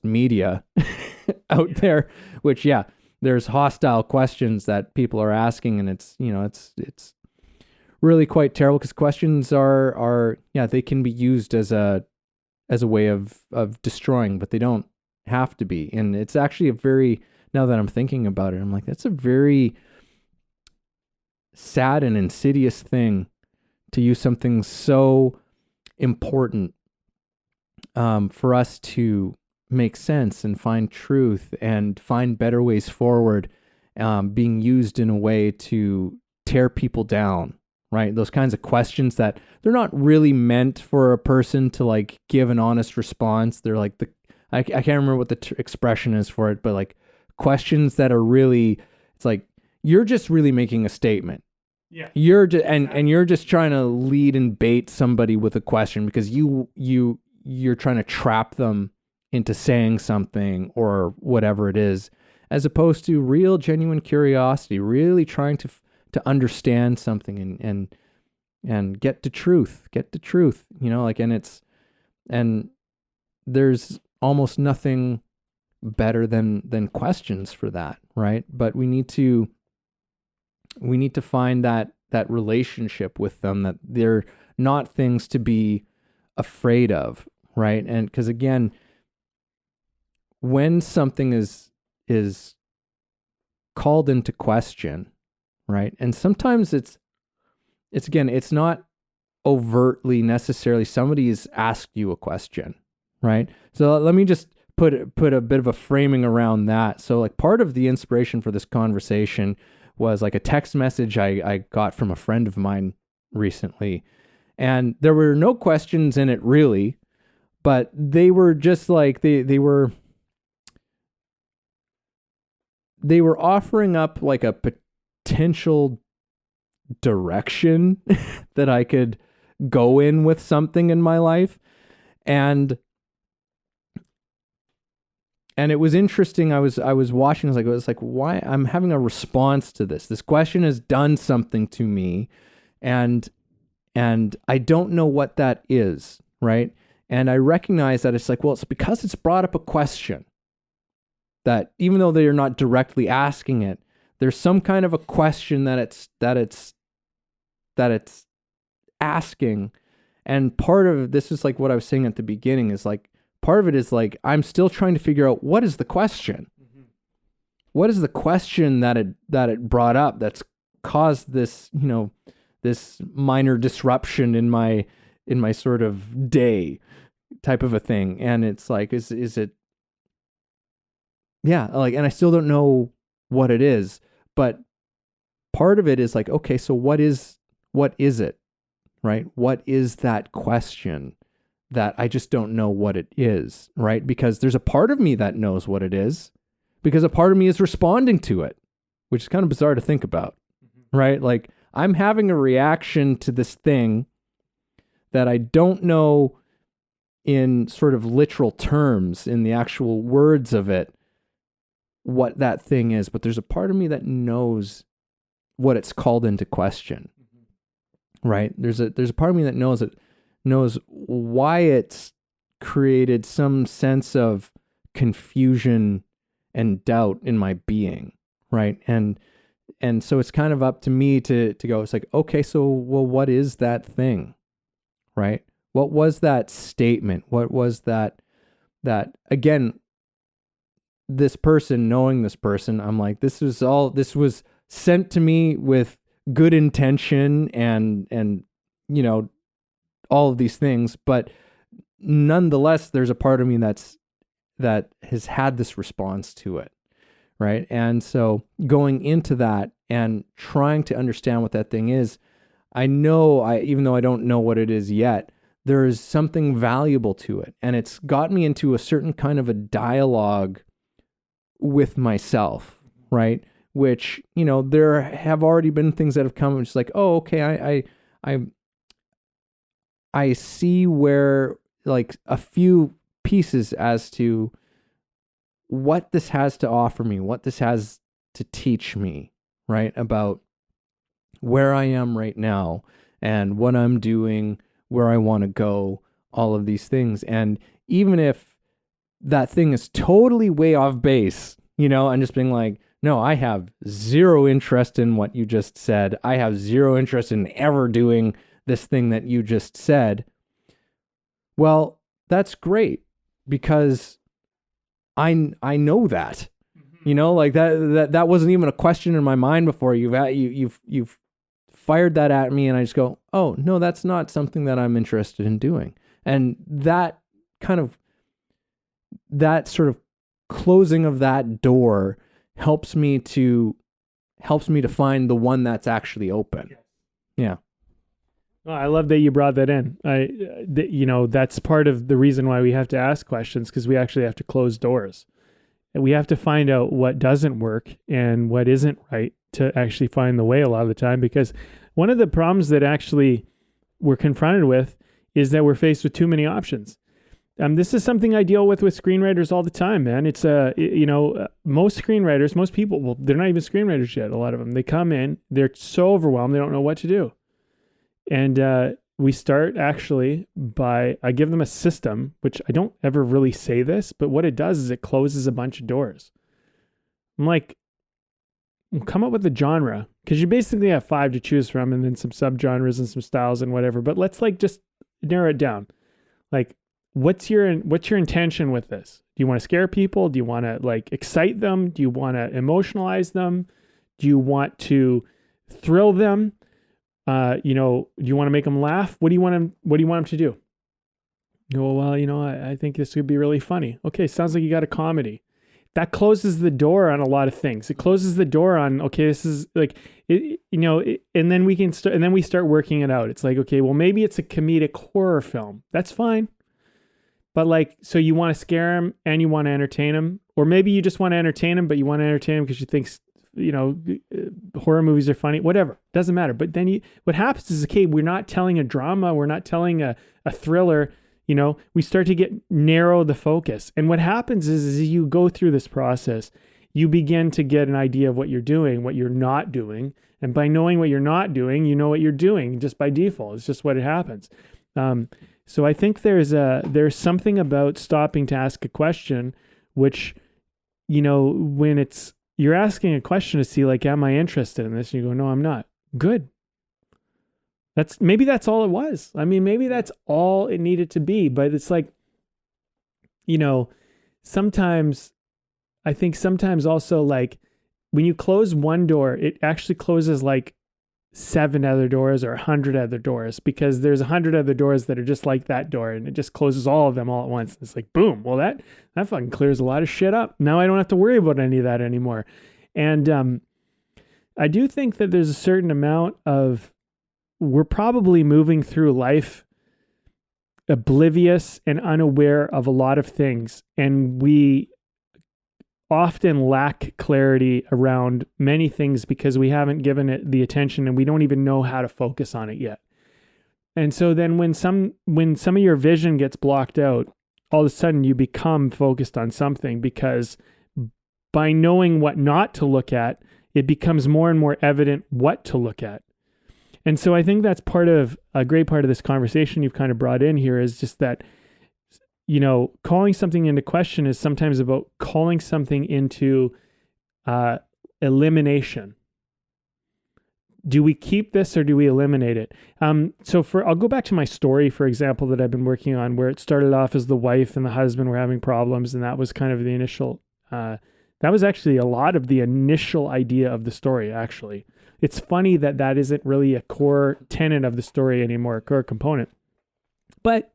media out there, which there's hostile questions that people are asking, and it's really quite terrible, because questions are they can be used as a way of destroying, but they don't have to be. And it's actually a very, now that I'm thinking about it, I'm like, that's a very sad and insidious thing to use something so important for us to make sense and find truth and find better ways forward, being used in a way to tear people down, right? Those kinds of questions that they're not really meant for a person to like give an honest response. They're like I can't remember what the expression is for it, but like questions that are really, it's like, you're just really making a statement. Yeah. You're just, and you're just trying to lead and bait somebody with a question because you're trying to trap them into saying something or whatever it is, as opposed to real, genuine curiosity, really trying to understand something and get to truth, like, and there's almost nothing better than questions for that, right? But we need to find that relationship with them, that they're not things to be afraid of, right? And because again, when something is called into question, right? And sometimes it's not overtly necessarily somebody's asked you a question, right? So let me just put a bit of a framing around that. So like part of the inspiration for this conversation was like a text message I got from a friend of mine recently. And there were no questions in it really, but they were just like, they were offering up like a potential direction that I could go in with something in my life. And it was interesting. I was watching, it was like, why I'm having a response to this. This question has done something to me, and I don't know what that is, right? And I recognize that it's like, well, it's because it's brought up a question that even though they are not directly asking it, there's some kind of a question that it's asking. And part of this is like what I was saying at the beginning is like, part of it is like, I'm still trying to figure out what is the question. Mm-hmm. What is the question that it brought up that's caused this, this minor disruption in my sort of day type of a thing. And it's like, is it, yeah, like, and I still don't know what it is, but part of it is like, okay, so what is it, right? What is that question that I just don't know what it is, right? Because there's a part of me that knows what it is, because a part of me is responding to it, which is kind of bizarre to think about, right? Like I'm having a reaction to this thing that I don't know in sort of literal terms, in the actual words of it, what that thing is, but there's a part of me that knows what it's called into question, right? There's a part of me that knows why it's created some sense of confusion and doubt in my being, right? And so it's kind of up to me to go, it's like, okay, so, well, what is that thing, right? What was that statement? What was that again, this person, knowing this person, I'm like, this was sent to me with good intention and all of these things, but nonetheless, there's a part of me that has had this response to it, right? And so going into that and trying to understand what that thing is, even though I don't know what it is yet, there is something valuable to it, and it's got me into a certain kind of a dialogue with myself, right? Which, there have already been things that have come, which is like, oh, okay, I see where, like, a few pieces as to what this has to offer me, what this has to teach me, right? About where I am right now and what I'm doing, where I want to go, all of these things. And even if that thing is totally way off base, and just being like, no, I have zero interest in what you just said. I have zero interest in ever doing this thing that you just said. Well, that's great, because I know that. You know, like that wasn't even a question in my mind before. You've fired that at me, and I just go, oh no, that's not something that I'm interested in doing. And that sort of closing of that door helps me to find the one that's actually open. Yeah. Well, I love that you brought that in. That's part of the reason why we have to ask questions, because we actually have to close doors. And we have to find out what doesn't work and what isn't right to actually find the way a lot of the time. Because one of the problems that actually we're confronted with is that we're faced with too many options. This is something I deal with screenwriters all the time, man. It's most screenwriters, most people, well, they're not even screenwriters yet. A lot of them, they come in, they're so overwhelmed, they don't know what to do. And we start actually by, I give them a system, which I don't ever really say this, but what it does is it closes a bunch of doors. I'm like, come up with a genre, because you basically have 5 to choose from, and then some subgenres and some styles and whatever. But let's just narrow it down. Like, what's your intention with this? Do you want to scare people? Do you want to excite them? Do you want to emotionalize them? Do you want to thrill them? Do you want to make them laugh? What do you want them to do? Oh, well, I think this would be really funny. Okay, sounds like you got a comedy. That closes the door on a lot of things. It closes the door on, okay, this is and then we can start, and then we start working it out. It's like, okay, well, maybe it's a comedic horror film. That's fine. But so you want to scare them and you want to entertain them, or maybe you just want to entertain them, but you want to entertain them because you think, horror movies are funny, whatever, doesn't matter. But then what happens is, okay, we're not telling a drama, we're not telling a thriller, we start to narrow the focus. And what happens is you go through this process, you begin to get an idea of what you're doing, what you're not doing. And by knowing what you're not doing, you know what you're doing just by default. It's just what it happens. So I think there's something about stopping to ask a question, which, when you're asking a question to see, am I interested in this? And you go, no, I'm not. Good. Maybe that's all it was. I mean, maybe that's all it needed to be, but it's sometimes also when you close one door, it actually closes 7 other doors or 100 other doors, because there's 100 other doors that are just like that door, and it just closes all of them all at once. It's like, boom. Well, that fucking clears a lot of shit up. Now I don't have to worry about any of that anymore. And I do think that there's a certain amount of, we're probably moving through life oblivious and unaware of a lot of things, and we often lack clarity around many things because we haven't given it the attention, and we don't even know how to focus on it yet. And so then when some of your vision gets blocked out, all of a sudden you become focused on something, because by knowing what not to look at, it becomes more and more evident what to look at. And so I think that's a great part of this conversation you've kind of brought in here, is just that, calling something into question is sometimes about calling something into elimination. Do we keep this or do we eliminate it? I'll go back to my story, for example, that I've been working on, where it started off as the wife and the husband were having problems. And that was kind of the initial, that was actually a lot of the initial idea of the story, actually. It's funny that isn't really a core tenet of the story anymore, a core component. But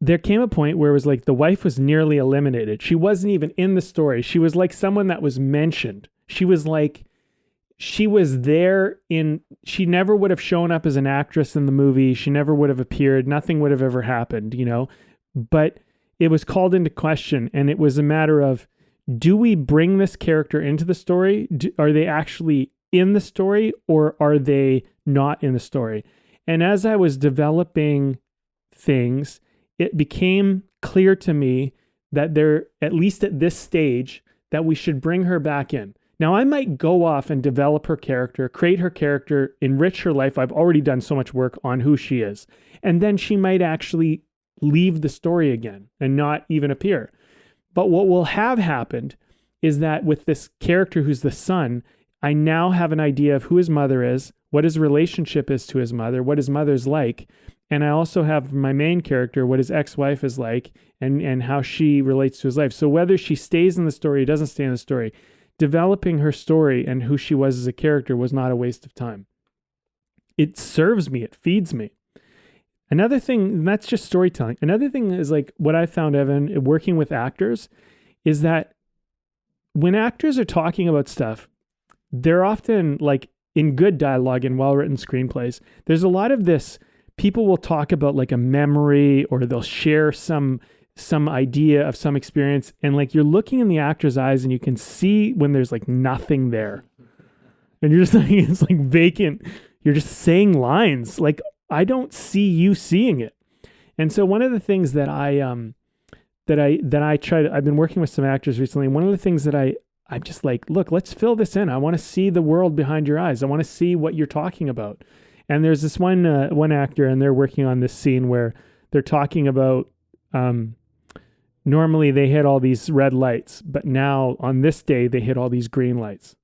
there came a point where it was the wife was nearly eliminated. She wasn't even in the story. She was someone that was mentioned. She was there she never would have shown up as an actress in the movie. She never would have appeared. Nothing would have ever happened, but it was called into question. And it was a matter of, do we bring this character into the story? Are they actually in the story, or are they not in the story? And as I was developing things, it became clear to me that at least at this stage, that we should bring her back in. Now, I might go off and develop her character, create her character, enrich her life. I've already done so much work on who she is. And then she might actually leave the story again and not even appear. But what will have happened is that with this character who's the son, I now have an idea of who his mother is, what his relationship is to his mother, what his mother's like. And I also have my main character, what his ex-wife is like, and how she relates to his life. So whether she stays in the story or doesn't stay in the story, developing her story and who she was as a character was not a waste of time. It serves me. It feeds me. Another thing, and that's just storytelling. Another thing is like what I found, Evan, working with actors, is that when actors are talking about stuff, they're often like in good dialogue and well-written screenplays. There's a lot of this, people will talk about like a memory, or they'll share some idea of some experience. And like you're looking in the actor's eyes and you can see when there's like nothing there. And you're just like, it's like vacant. You're just saying lines. Like, I don't see you seeing it. And so one of the things that I've been working with some actors recently. And one of the things that I'm just like, look, let's fill this in. I want to see the world behind your eyes. I want to see what you're talking about. And there's this one actor, and they're working on this scene where they're talking about, normally they hit all these red lights, but now on this day they hit all these green lights.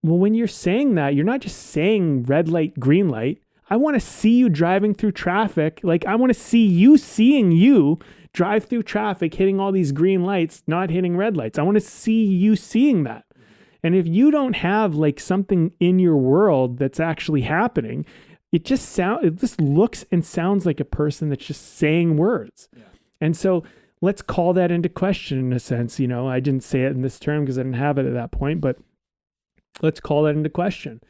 Well, when you're saying that, you're not just saying red light, green light. I want to see you driving through traffic. Like, I want to see you seeing you drive through traffic, hitting all these green lights, not hitting red lights. I want to see you seeing that. And if you don't have like something in your world that's actually happening, it just looks and sounds like a person that's just saying words. Yeah. And so let's call that into question in a sense. You know, I didn't say it in this term because I didn't have it at that point, but let's call that into question.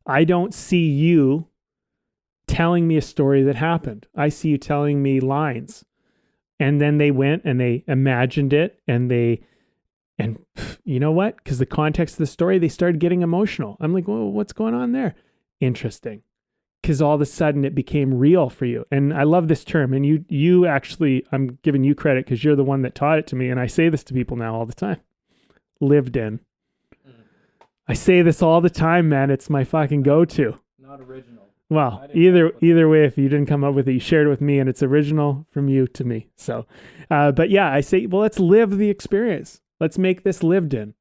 I don't see you telling me a story that happened. I see you telling me lines. And then they went and they imagined it, and you know what? Because the context of the story, they started getting emotional. I'm like, well, what's going on there? Interesting. Because all of a sudden it became real for you. And I love this term. And you actually, I'm giving you credit because you're the one that taught it to me. And I say this to people now all the time. Lived in. I say this all the time, man. It's my fucking go-to. Not original. Well, either way, if you didn't come up with it, you shared it with me, and it's original from you to me. So, but yeah, I say, well, let's live the experience. Let's make this lived in.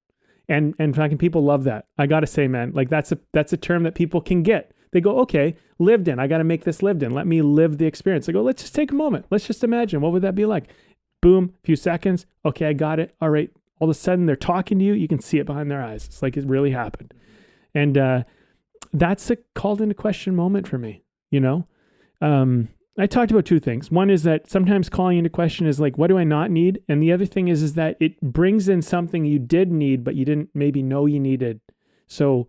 And fucking people love that. I got to say, man, like that's a term that people can get. They go, okay, lived in. I got to make this lived in. Let me live the experience. I go, let's just take a moment. Let's just imagine. What would that be like? Boom, a few seconds. Okay, I got it. All right. All of a sudden they're talking to you. You can see it behind their eyes. It's like it really happened. And that's a called into question moment for me. You know, I talked about two things. One is that sometimes calling into question is like, what do I not need? And the other thing is that it brings in something you did need, but you didn't maybe know you needed. So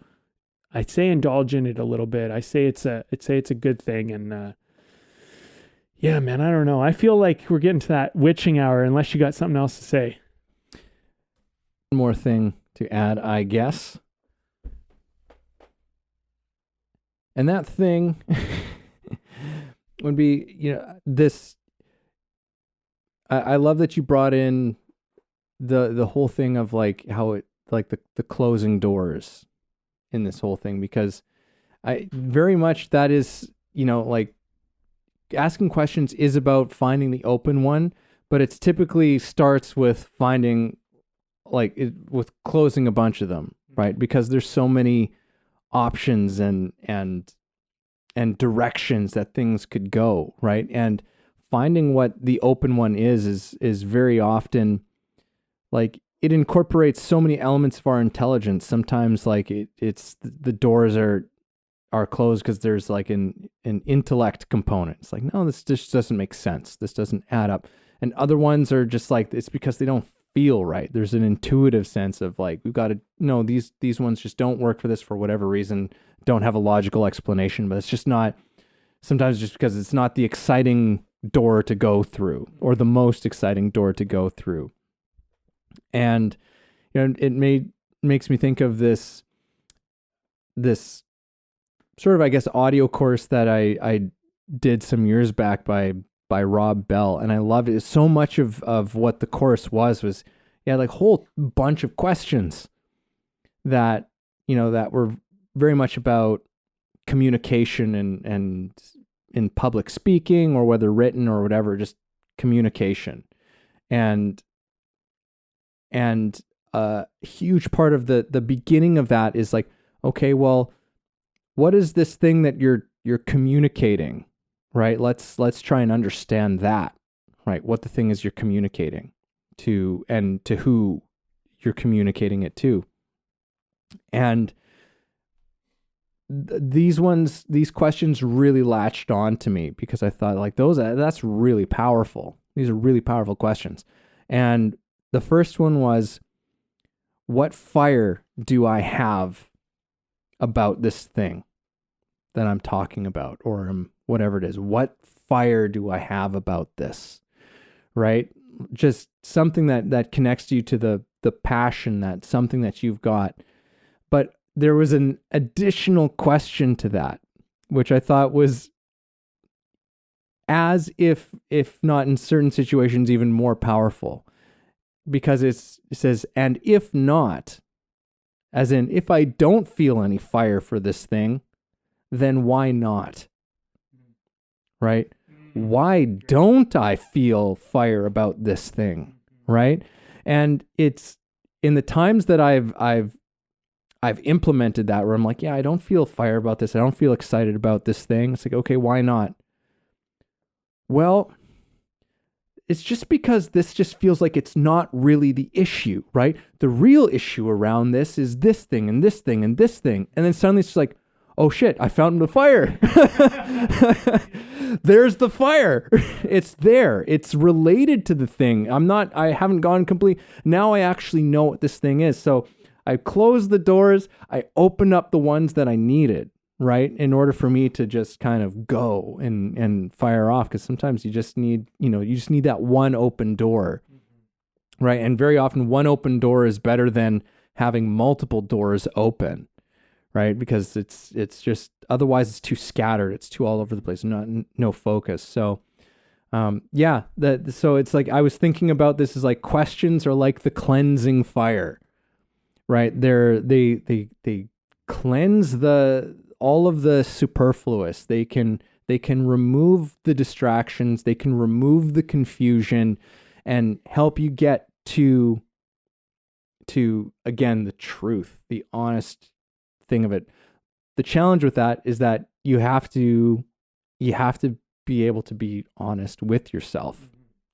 I'd say indulge in it a little bit. I say it's a good thing. And yeah, man, I don't know. I feel like we're getting to that witching hour unless you got something else to say. One more thing to add, I guess. And that thing would be, you know, this, I love that you brought in the whole thing of like how it, like the closing doors in this whole thing, because I very much that is, you know, like asking questions is about finding the open one, but it's typically starts with finding with closing a bunch of them, right? Because there's so many options and directions that things could go, right? And finding what the open one is very often like it incorporates so many elements of our intelligence. Sometimes like it's the doors are closed because there's like an intellect component. It's like, no, this just doesn't make sense. This doesn't add up. And other ones are just like, it's because they don't feel right. There's an intuitive sense of like, we've got to know these ones just don't work for this for whatever reason, don't have a logical explanation, but it's just not, sometimes just because it's not the exciting door to go through or the most exciting door to go through. And, you know, it makes me think of this sort of, I guess, audio course that I did some years back by Rob Bell, and I loved it. So much of what the course was like a whole bunch of questions that, you know, that were very much about communication and in public speaking, or whether written or whatever, just communication. And a huge part of the beginning of that is like, okay, well, what is this thing that you're communicating? right? Let's try and understand that, right? What the thing is you're communicating to, and to who you're communicating it to. And these questions really latched on to me, because I thought, like, that's really powerful. These are really powerful questions. And the first one was, what fire do I have about this thing that I'm talking about, or whatever it is? What fire do I have about this? Right? Just something that connects you to the passion, that something that you've got. But there was an additional question to that, which I thought was, as if not in certain situations, even more powerful, because it says, and if not, as in, if I don't feel any fire for this thing, then why not? Right? Why don't I feel fire about this thing? Right? And it's in the times that I've implemented that, where I'm like, yeah, I don't feel fire about this. I don't feel excited about this thing. It's like, okay, why not? Well, it's just because this just feels like it's not really the issue, right? The real issue around this is this thing and this thing and this thing. And then suddenly it's just like, oh shit, I found the fire. There's the fire. It's there. It's related to the thing. I haven't gone complete. Now I actually know what this thing is. So I closed the doors. I opened up the ones that I needed, right? In order for me to just kind of go and fire off. Because sometimes you just need that one open door, right? And very often one open door is better than having multiple doors open, right? Because it's just, otherwise it's too scattered. It's too all over the place, no focus. So so it's like, I was thinking about this as like, questions are like the cleansing fire, right? They cleanse all of the superfluous. They can remove the distractions. They can remove the confusion and help you get to again, the truth, the honest thing of it. The challenge with that is that you have to be able to be honest with yourself,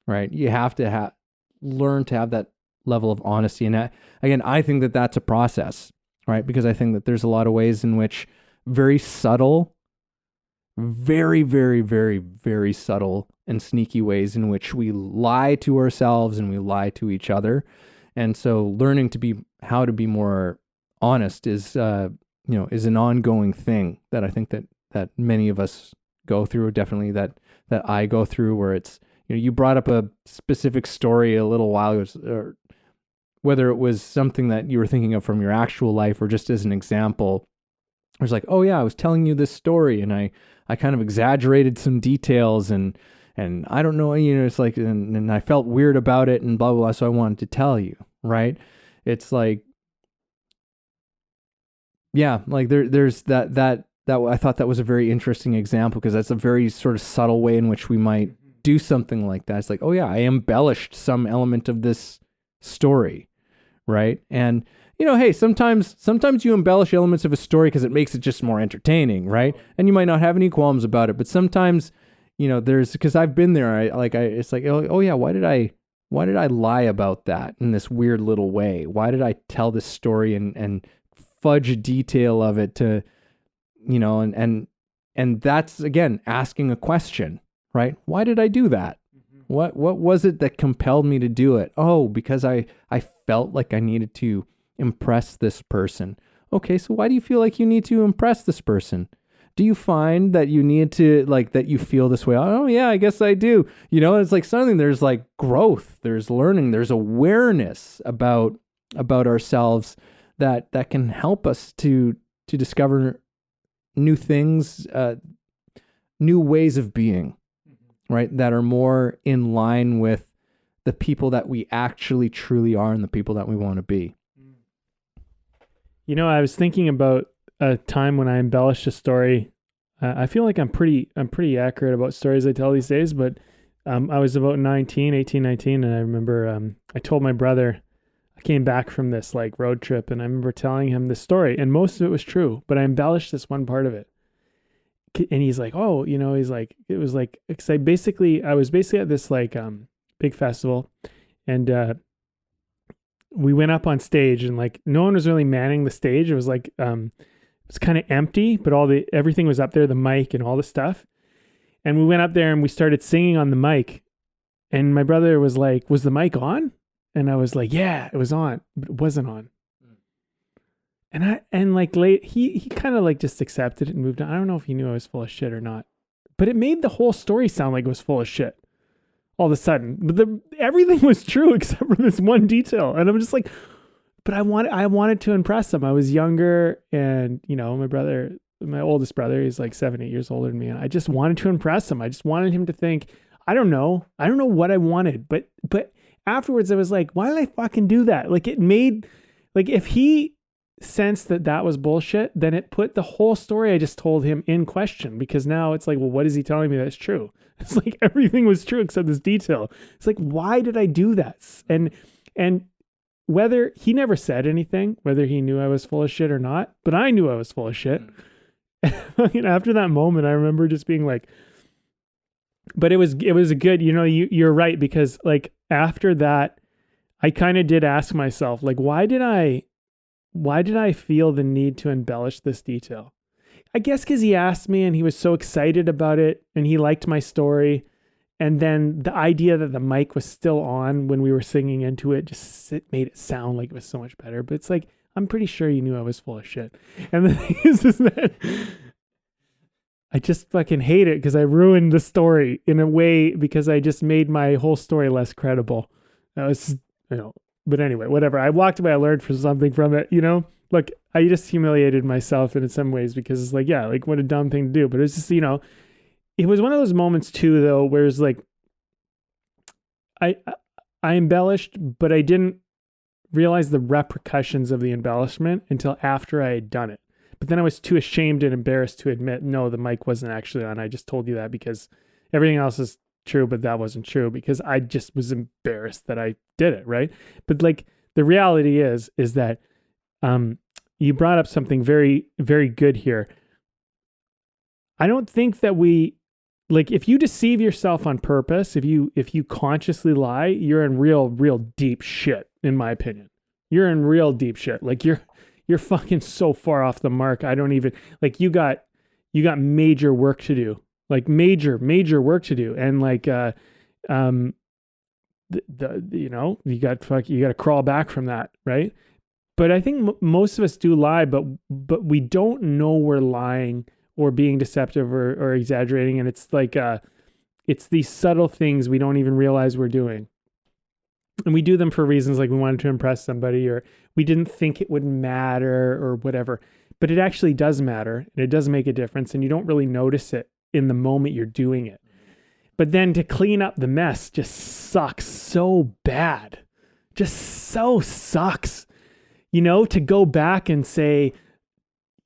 right? You have to learn to have that level of honesty. And again, I think that that's a process, right? Because I think that there's a lot of ways in which very subtle, very, very, very, very subtle and sneaky ways in which we lie to ourselves and we lie to each other. And so learning how to be more honest is an ongoing thing that I think that many of us go through, definitely that I go through, where it's, you brought up a specific story a little while ago, or whether it was something that you were thinking of from your actual life or just as an example. It was like, oh yeah, I was telling you this story and I kind of exaggerated some details and I don't know, it's like, and I felt weird about it and blah, blah, blah. So I wanted to tell you, right? It's like, yeah, like there's that I thought that was a very interesting example, because that's a very sort of subtle way in which we might do something like that. It's like, oh yeah, I embellished some element of this story, right? And hey, sometimes you embellish elements of a story because it makes it just more entertaining, right? And you might not have any qualms about it, but sometimes, because I've been there, it's like, oh yeah, why did I lie about that in this weird little way? Why did I tell this story and fudge a detail of it to, and that's, again, asking a question, right? Why did I do that? What was it that compelled me to do it? Oh, because I felt like I needed to impress this person. Okay, so why do you feel like you need to impress this person? Do you find that you need to, like, that you feel this way? Oh yeah, I guess I do. It's like something, there's like growth, there's learning, there's awareness about ourselves that can help us to discover new things, new ways of being, right? That are more in line with the people that we actually truly are and the people that we want to be. I was thinking about a time when I embellished a story. I feel like I'm pretty accurate about stories I tell these days, but I was about 18, 19, and I remember I told my brother, I came back from this like road trip, and I remember telling him this story, and most of it was true, but I embellished this one part of it. and he's like, oh, he's like, it was like, cause I was basically at this like, big festival, and, we went up on stage, and like, no one was really manning the stage. It was like, it's kind of empty, but everything was up there, the mic and all the stuff. And we went up there and we started singing on the mic. And my brother was like, was the mic on? And I was like, yeah, it was on, but it wasn't on. And like late, he kind of like just accepted it and moved on. I don't know if he knew I was full of shit or not, but it made the whole story sound like it was full of shit all of a sudden. But everything was true except for this one detail. And I'm just like, but I wanted to impress him. I was younger, and my oldest brother, he's like 7-8 years older than me, and I just wanted to impress him. I just wanted him to think, I don't know what I wanted, but afterwards I was like, why did I fucking do that? Like, it made, like, if he sensed that was bullshit, then it put the whole story I just told him in question, because now it's like, well, what is he telling me that's true? It's like everything was true except this detail. It's like, why did I do that? And whether he never said anything, whether he knew I was full of shit or not, but I knew I was full of shit. After that moment, I remember just being like, but it was a good, you're right, because like after that, I kind of did ask myself, like, why did I feel the need to embellish this detail? I guess because he asked me and he was so excited about it and he liked my story. And then the idea that the mic was still on when we were singing into it made it sound like it was so much better. But it's like, I'm pretty sure you knew I was full of shit. And the thing is that I just fucking hate it because I ruined the story in a way, because I just made my whole story less credible. That was, but anyway, whatever. I walked away, I learned something from it, Look, I just humiliated myself in some ways, because it's like, yeah, like what a dumb thing to do. But it's just, it was one of those moments too, though, where it's like, I embellished, but I didn't realize the repercussions of the embellishment until after I had done it. But then I was too ashamed and embarrassed to admit, no, the mic wasn't actually on. I just told you that because everything else is true, but that wasn't true, because I just was embarrassed that I did it, right? But like the reality is that you brought up something very, very good here. I don't think that if you deceive yourself on purpose, if you consciously lie, you're in real deep shit, in my opinion. You're in real deep shit. Like you're fucking so far off the mark. I don't even, like, you got major work to do, like major work to do. And like, you got to crawl back from that. Right. But I think most of us do lie, but we don't know we're lying or being deceptive or exaggerating. And it's like, it's these subtle things we don't even realize we're doing. And we do them for reasons like we wanted to impress somebody, or we didn't think it would matter or whatever. But it actually does matter, and it does make a difference, and you don't really notice it in the moment you're doing it. But then to clean up the mess just sucks so bad. Just so sucks. To go back and say,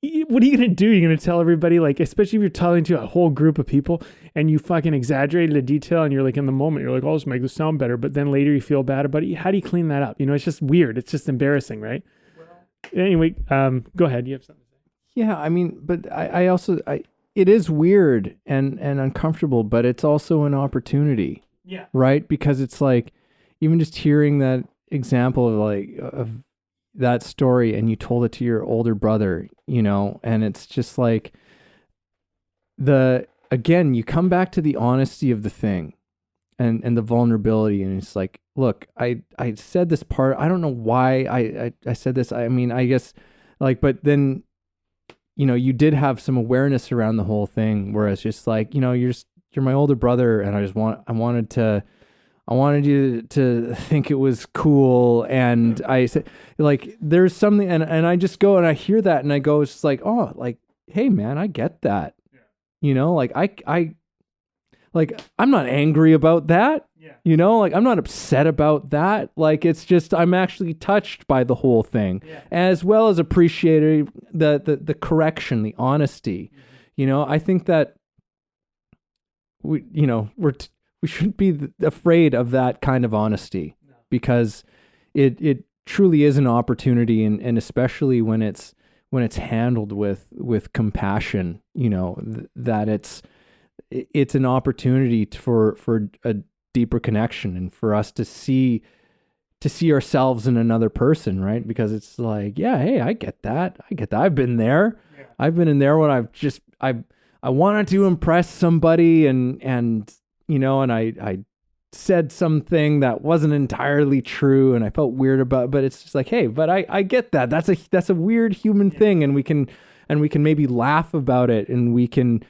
what are you going to do? You're going to tell everybody, like, especially if you're telling to a whole group of people and you fucking exaggerated a detail and you're like, in the moment, you're like, I'll just make this sound better. But then later you feel bad about it. How do you clean that up? It's just weird. It's just embarrassing, right? Well, anyway, go ahead. You have something to say? Yeah, I mean, but I also, it is weird and uncomfortable, but it's also an opportunity. Yeah. Right? Because it's like, even just hearing that example of that story, and you told it to your older brother, and it's just like again, you come back to the honesty of the thing and the vulnerability. And it's like, look, I said this part, I don't know why I said this. I mean, I guess like, but then, you did have some awareness around the whole thing, whereas just like, you're my older brother, and I wanted you to think it was cool. And I said, like, there's something, and I just go and I hear that and I go, it's just like, oh, like, hey man, I get that. Yeah. Like I'm not angry about that. Yeah. Like I'm not upset about that. Like, it's just, I'm actually touched by the whole thing, as well as appreciating the correction, the honesty. Mm-hmm. I think that we shouldn't be afraid of that kind of honesty, because it truly is an opportunity, and especially when it's when it's handled with compassion, that it's an opportunity for a deeper connection, and for us to see ourselves in another person, right? Because it's like, yeah, hey, I get that. I've been there. Yeah. I've been in there when I wanted to impress somebody, and I said something that wasn't entirely true, and I felt weird about it, but it's just like, hey, but I get that. That's a weird human thing, and we can maybe laugh about it, and we can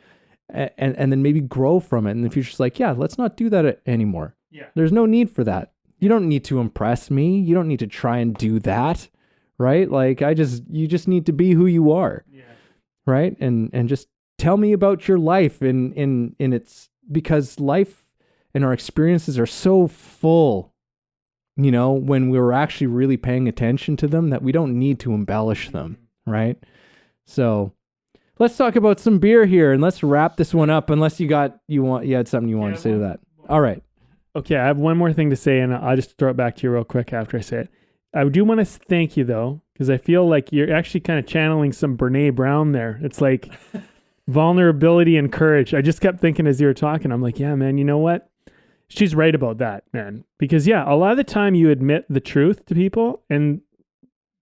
and then maybe grow from it in the future. It's like, yeah, let's not do that anymore. Yeah. There's no need for that. You don't need to impress me. You don't need to try and do that, right? Like you just need to be who you are. Yeah. Right? And just tell me about your life, in its, because life and our experiences are so full, when we're actually really paying attention to them, that we don't need to embellish them, right? So let's talk about some beer here, and let's wrap this one up, unless you had something you wanted to say to that. All right. Okay, I have one more thing to say, and I'll just throw it back to you real quick after I say it. I do want to thank you, though, because I feel like you're actually kind of channeling some Brene Brown there. It's like vulnerability and courage. I just kept thinking as you were talking, I'm like, yeah, man, you know what? She's right about that, man. Because, yeah, a lot of the time you admit the truth to people, and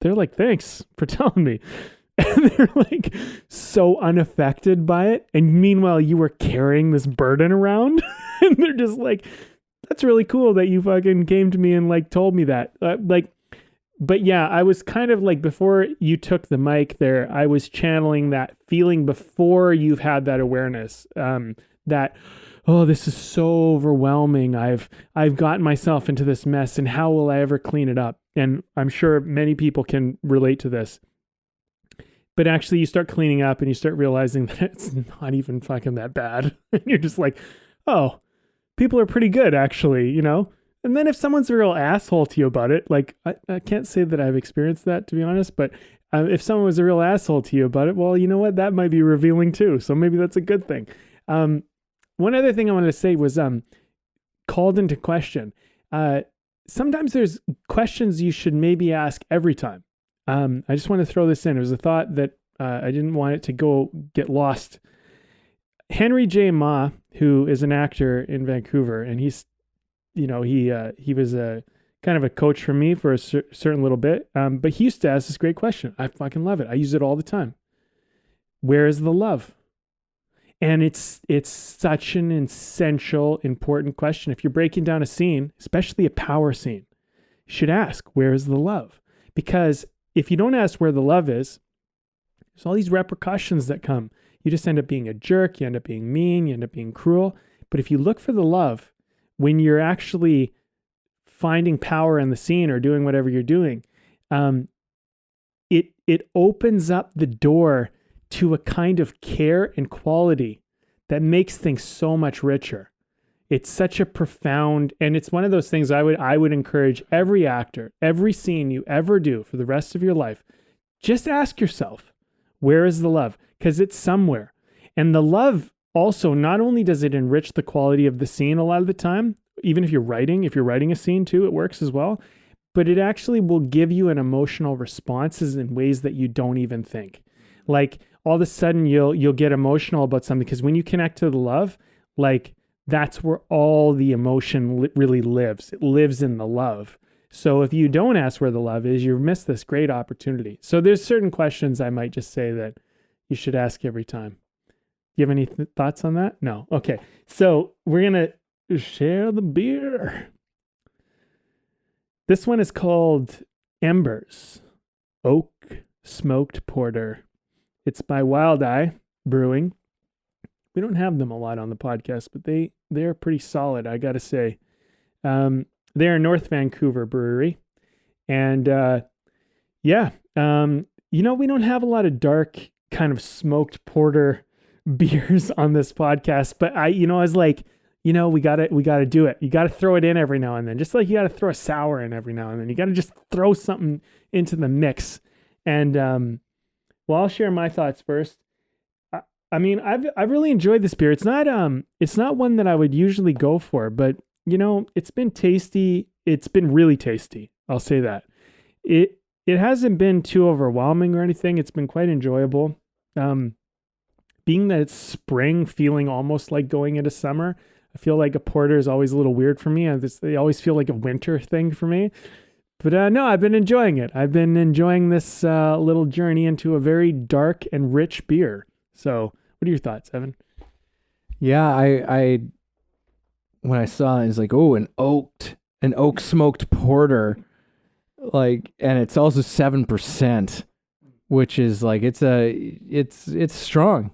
they're like, thanks for telling me. And they're like so unaffected by it. And meanwhile, you were carrying this burden around, and they're just like, that's really cool that you fucking came to me and like told me that. But yeah, I was kind of like, before you took the mic there, I was channeling that feeling before you've had that awareness, that, oh, this is so overwhelming. I've gotten myself into this mess, and how will I ever clean it up? And I'm sure many people can relate to this. But actually you start cleaning up, and you start realizing that it's not even fucking that bad. And you're just like, oh, people are pretty good, actually, And then if someone's a real asshole to you about it, like, I can't say that I've experienced that, to be honest, but if someone was a real asshole to you about it, well, you know what? That might be revealing too. So maybe that's a good thing. One other thing I wanted to say was called into question. Sometimes there's questions you should maybe ask every time. I just want to throw this in. It was a thought that I didn't want it to get lost. Henry J. Ma, who is an actor in Vancouver, and he's, he was a kind of a coach for me for a certain little bit. But he used to ask this great question. I fucking love it. I use it all the time. Where is the love? And it's such an essential, important question. If you're breaking down a scene, especially a power scene, you should ask, where is the love? Because if you don't ask where the love is, there's all these repercussions that come. You just end up being a jerk. You end up being mean. You end up being cruel. But if you look for the love, when you're actually finding power in the scene or doing whatever you're doing, it opens up the door to a kind of care and quality that makes things so much richer. It's such a profound, and it's one of those things I would encourage every actor, every scene you ever do for the rest of your life, just ask yourself, where is the love? Because it's somewhere. And the love also, not only does it enrich the quality of the scene a lot of the time, even if you're writing a scene too, it works as well, but it actually will give you an emotional responses in ways that you don't even think. Like all of a sudden you'll get emotional about something, because when you connect to the love, like that's where all the emotion really lives. It lives in the love. So if you don't ask where the love is, you miss this great opportunity. So there's certain questions I might just say that you should ask every time. Do you have any thoughts on that? No. Okay. So we're going to share the beer. This one is called Embers Oak Smoked Porter. It's by Wild Eye Brewing. We don't have them a lot on the podcast, but they're pretty solid, I got to say. They're a North Vancouver brewery. And we don't have a lot of dark kind of smoked porter beers on this podcast, but I was like, we got to do it. You got to throw it in every now and then. Just like you got to throw a sour in every now and then. You got to just throw something into the mix. And I'll share my thoughts first. I've really enjoyed this beer. It's not one that I would usually go for, but it's been tasty. It's been really tasty. I'll say that. it hasn't been too overwhelming or anything. It's been quite enjoyable. Being that it's spring, feeling almost like going into summer, I feel like a porter is always a little weird for me. They always feel like a winter thing for me. But no, I've been enjoying it. I've been enjoying this little journey into a very dark and rich beer. So what are your thoughts, Evan? Yeah, I when I saw it, it's like, oh, an oak smoked porter, like, and it's also 7%, which is like it's strong.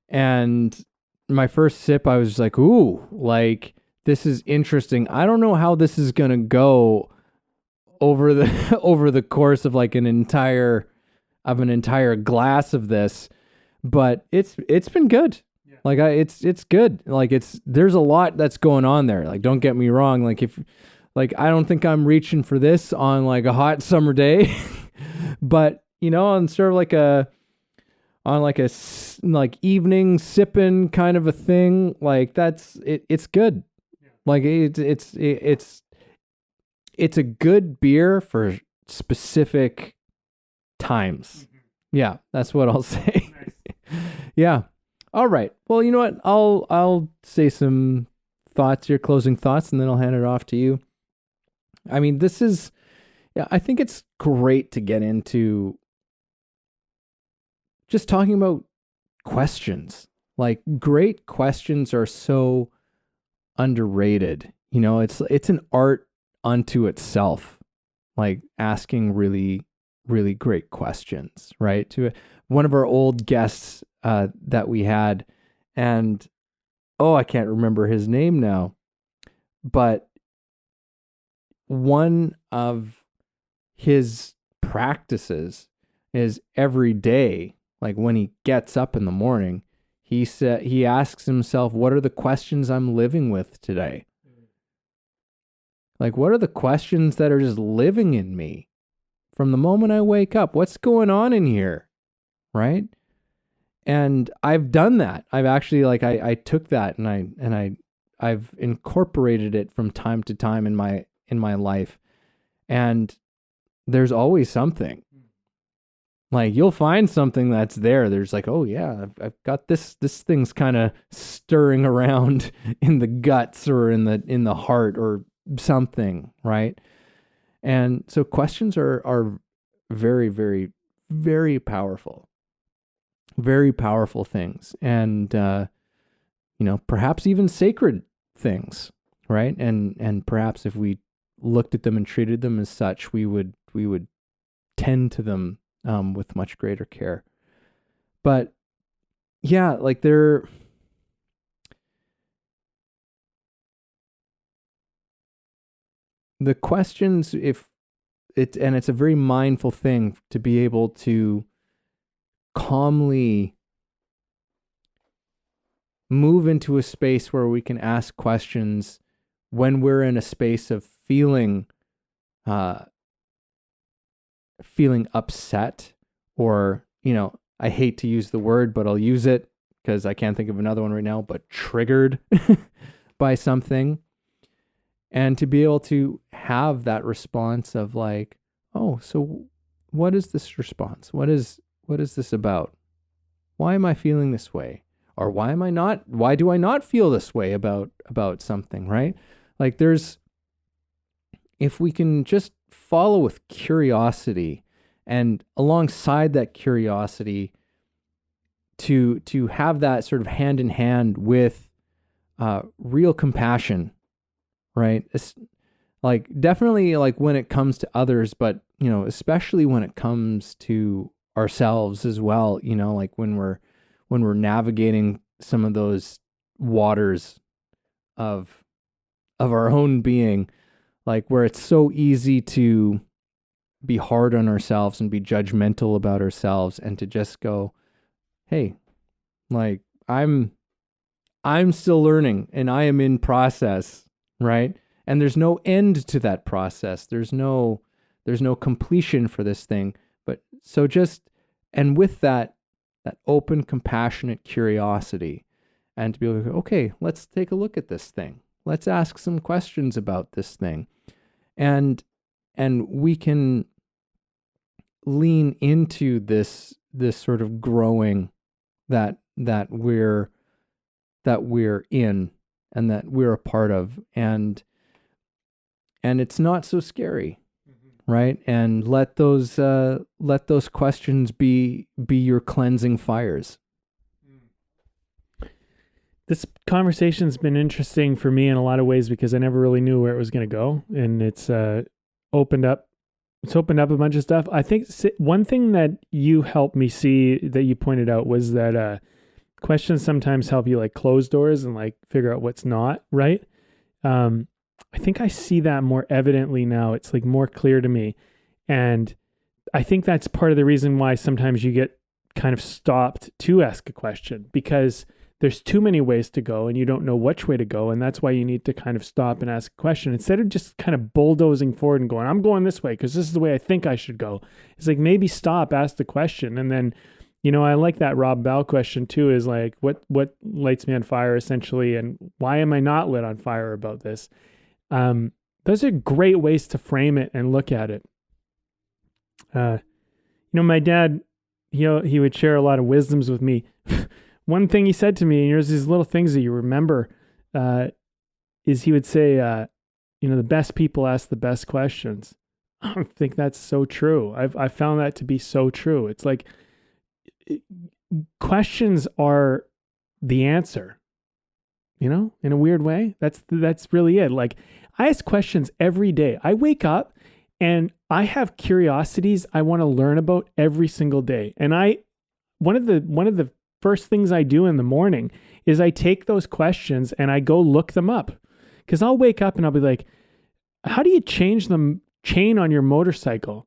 And my first sip, I was just like, ooh, like this is interesting. I don't know how this is gonna go over the over the course of like an entire glass of this, but it's been good. Yeah. Like it's good. Like there's a lot that's going on there. Like don't get me wrong. Like I don't think I'm reaching for this on like a hot summer day, but on sort of like like evening sipping kind of a thing. Like that's it. It's good. Yeah. Like it's a good beer for specific times. Mm-hmm. Yeah, that's what I'll say. Nice. Yeah. All right. Well, you know what? I'll say some thoughts, your closing thoughts, and then I'll hand it off to you. I mean, I think it's great to get into just talking about questions. Like great questions are so underrated. It's an art unto itself, like asking really, really great questions, right? To one of our old guests that we had, and I can't remember his name now, but one of his practices is every day, like when he gets up in the morning, he asks himself, what are the questions I'm living with today? Like, what are the questions that are just living in me from the moment I wake up? What's going on in here? Right? And I've done that. I've actually I took that and I've incorporated it from time to time in my life. And there's always something. Like you'll find something that's there. There's like, oh yeah, I've got this thing's kind of stirring around in the guts or in the heart or something, right? And so questions are very, very, very powerful things, and perhaps even sacred things, right? And perhaps if we looked at them and treated them as such, we would tend to them with much greater care. But yeah, like the questions, it's a very mindful thing to be able to calmly move into a space where we can ask questions when we're in a space of feeling upset, or I hate to use the word, but I'll use it because I can't think of another one right now, but triggered by something. And to be able to have that response of like, oh, so what is this response? What is this about? Why am I feeling this way? Or why do I not feel this way about something, right? Like if we can just follow with curiosity, and alongside that curiosity to have that sort of hand in hand with real compassion, right? It's like definitely like when it comes to others, but especially when it comes to ourselves as well, like when we're navigating some of those waters of our own being, like where it's so easy to be hard on ourselves and be judgmental about ourselves, and to just go, hey, like I'm still learning and I am in process, right? And there's no end to that process. There's no completion for this thing. But so and with that open, compassionate curiosity, and to be like, okay, let's take a look at this thing. Let's ask some questions about this thing. And we can lean into this sort of growing that we're in and that we're a part of, and it's not so scary, right? And let those questions be your cleansing fires. This conversation's been interesting for me in a lot of ways because I never really knew where it was going to go, and it's opened up a bunch of stuff. I think one thing that you helped me see that you pointed out was that questions sometimes help you like close doors and like figure out what's not right. I think I see that more evidently now. It's like more clear to me. And I think that's part of the reason why sometimes you get kind of stopped to ask a question, because there's too many ways to go and you don't know which way to go. And that's why you need to kind of stop and ask a question instead of just kind of bulldozing forward and going, I'm going this way because this is the way I think I should go. It's like, maybe stop, ask the question. And then, I like that Rob Bell question too, is like, what lights me on fire essentially? And why am I not lit on fire about this? Those are great ways to frame it and look at it. My dad, he would share a lot of wisdoms with me. One thing he said to me, and there's these little things that you remember, is he would say, the best people ask the best questions. I think that's so true. I've found that to be so true. It's like questions are the answer, in a weird way. That's really it. Like, I ask questions every day. I wake up and I have curiosities I want to learn about every single day. And one of the first things I do in the morning is I take those questions and I go look them up. Because I'll wake up and I'll be like, how do you change the chain on your motorcycle?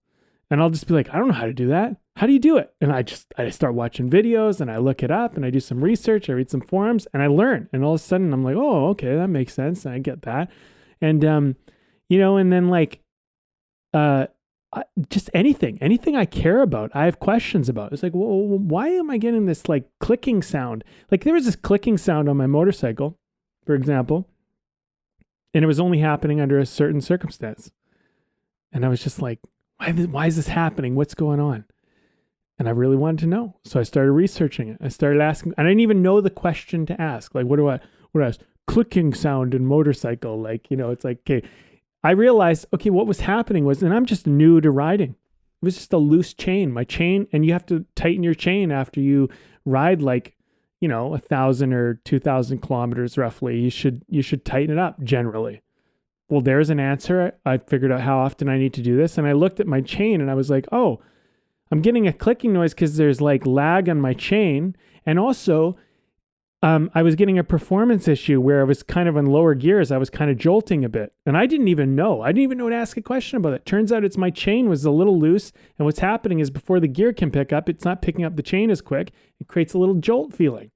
And I'll just be like, I don't know how to do that. How do you do it? And I start watching videos and I look it up and I do some research. I read some forums and I learn. And all of a sudden I'm like, oh, okay, that makes sense. And I get that. And, and then like, just anything I care about, I have questions about. It's like, well, why am I getting this like clicking sound? Like there was this clicking sound on my motorcycle, for example, and it was only happening under a certain circumstance. And I was just like, why is this happening? What's going on? And I really wanted to know. So I started researching it. I started asking, I didn't even know the question to ask. Like, what do I ask? Clicking sound in motorcycle. Like, it's like, okay, I realized, okay, what was happening was, and I'm just new to riding. It was just a loose chain. My chain, and you have to tighten your chain after you ride like, 1,000 or 2,000 kilometers roughly. You should tighten it up generally. Well, there's an answer. I figured out how often I need to do this. And I looked at my chain and I was like, oh, I'm getting a clicking noise because there's like lag on my chain. And also, I was getting a performance issue where I was kind of in lower gears. I was kind of jolting a bit. And I didn't even know. I didn't even know to ask a question about it. Turns out it's my chain was a little loose. And what's happening is before the gear can pick up, it's not picking up the chain as quick. It creates a little jolt feeling.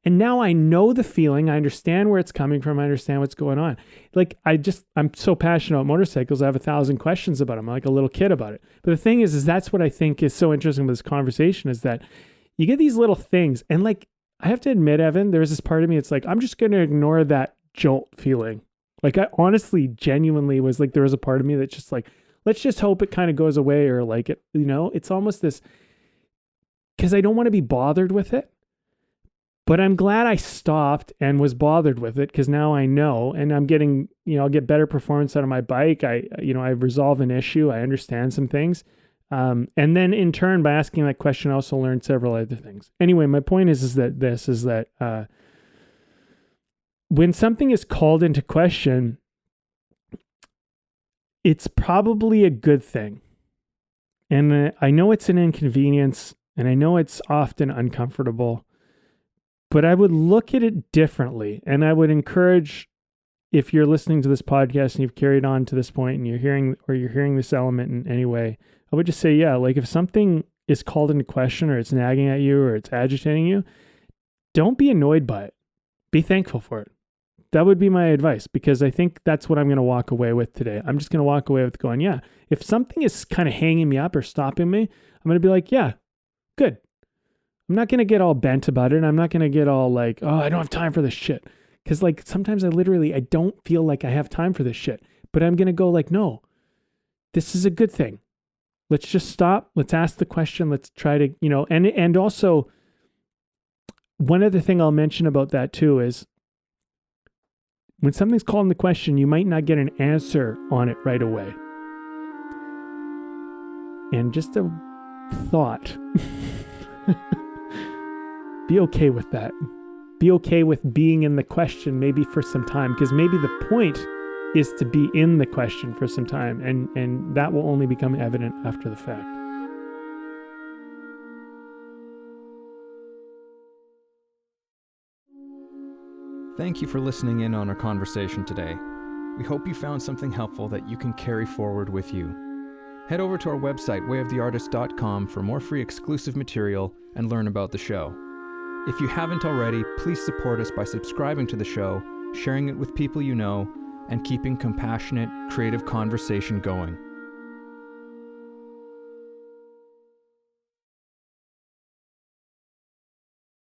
And now I know the feeling. I understand where it's coming from. I understand what's going on. Like I'm so passionate about motorcycles. I have 1,000 questions about them. I'm like a little kid about it. But the thing is that's what I think is so interesting with this conversation is that you get these little things. And like, I have to admit, Evan, there's this part of me. It's like, I'm just going to ignore that jolt feeling. Like I honestly, genuinely was like, there was a part of me that's just like, let's just hope it kind of goes away or like it, it's almost this, because I don't want to be bothered with it. But I'm glad I stopped and was bothered with it because now I know, and I'm getting, I'll get better performance out of my bike. I resolve an issue. I understand some things. And then in turn, by asking that question, I also learned several other things. Anyway, my point is that when something is called into question, it's probably a good thing. And I know it's an inconvenience and I know it's often uncomfortable. But I would look at it differently. And I would encourage, if you're listening to this podcast and you've carried on to this point and you're hearing this element in any way, I would just say, yeah, like if something is called into question or it's nagging at you or it's agitating you, don't be annoyed by it. Be thankful for it. That would be my advice, because I think that's what I'm going to walk away with today. I'm just going to walk away with going, yeah, if something is kind of hanging me up or stopping me, I'm going to be like, yeah, good. I'm not going to get all bent about it. I'm not going to get all like, oh, I don't have time for this shit. Because like sometimes I don't feel like I have time for this shit. But I'm going to go like, no, this is a good thing. let's just stop. Let's ask the question. Let's try to, and also one other thing I'll mention about that too is when something's called into question, you might not get an answer on it right away. And just a thought, be okay with that. Be okay with being in the question maybe for some time, because maybe the point is to be in the question for some time, and that will only become evident after the fact. Thank you for listening in on our conversation today. We hope you found something helpful that you can carry forward with you. Head over to our website, wayoftheartist.com, for more free exclusive material and learn about the show. If you haven't already, please support us by subscribing to the show, sharing it with people you know, and keeping compassionate, creative conversation going.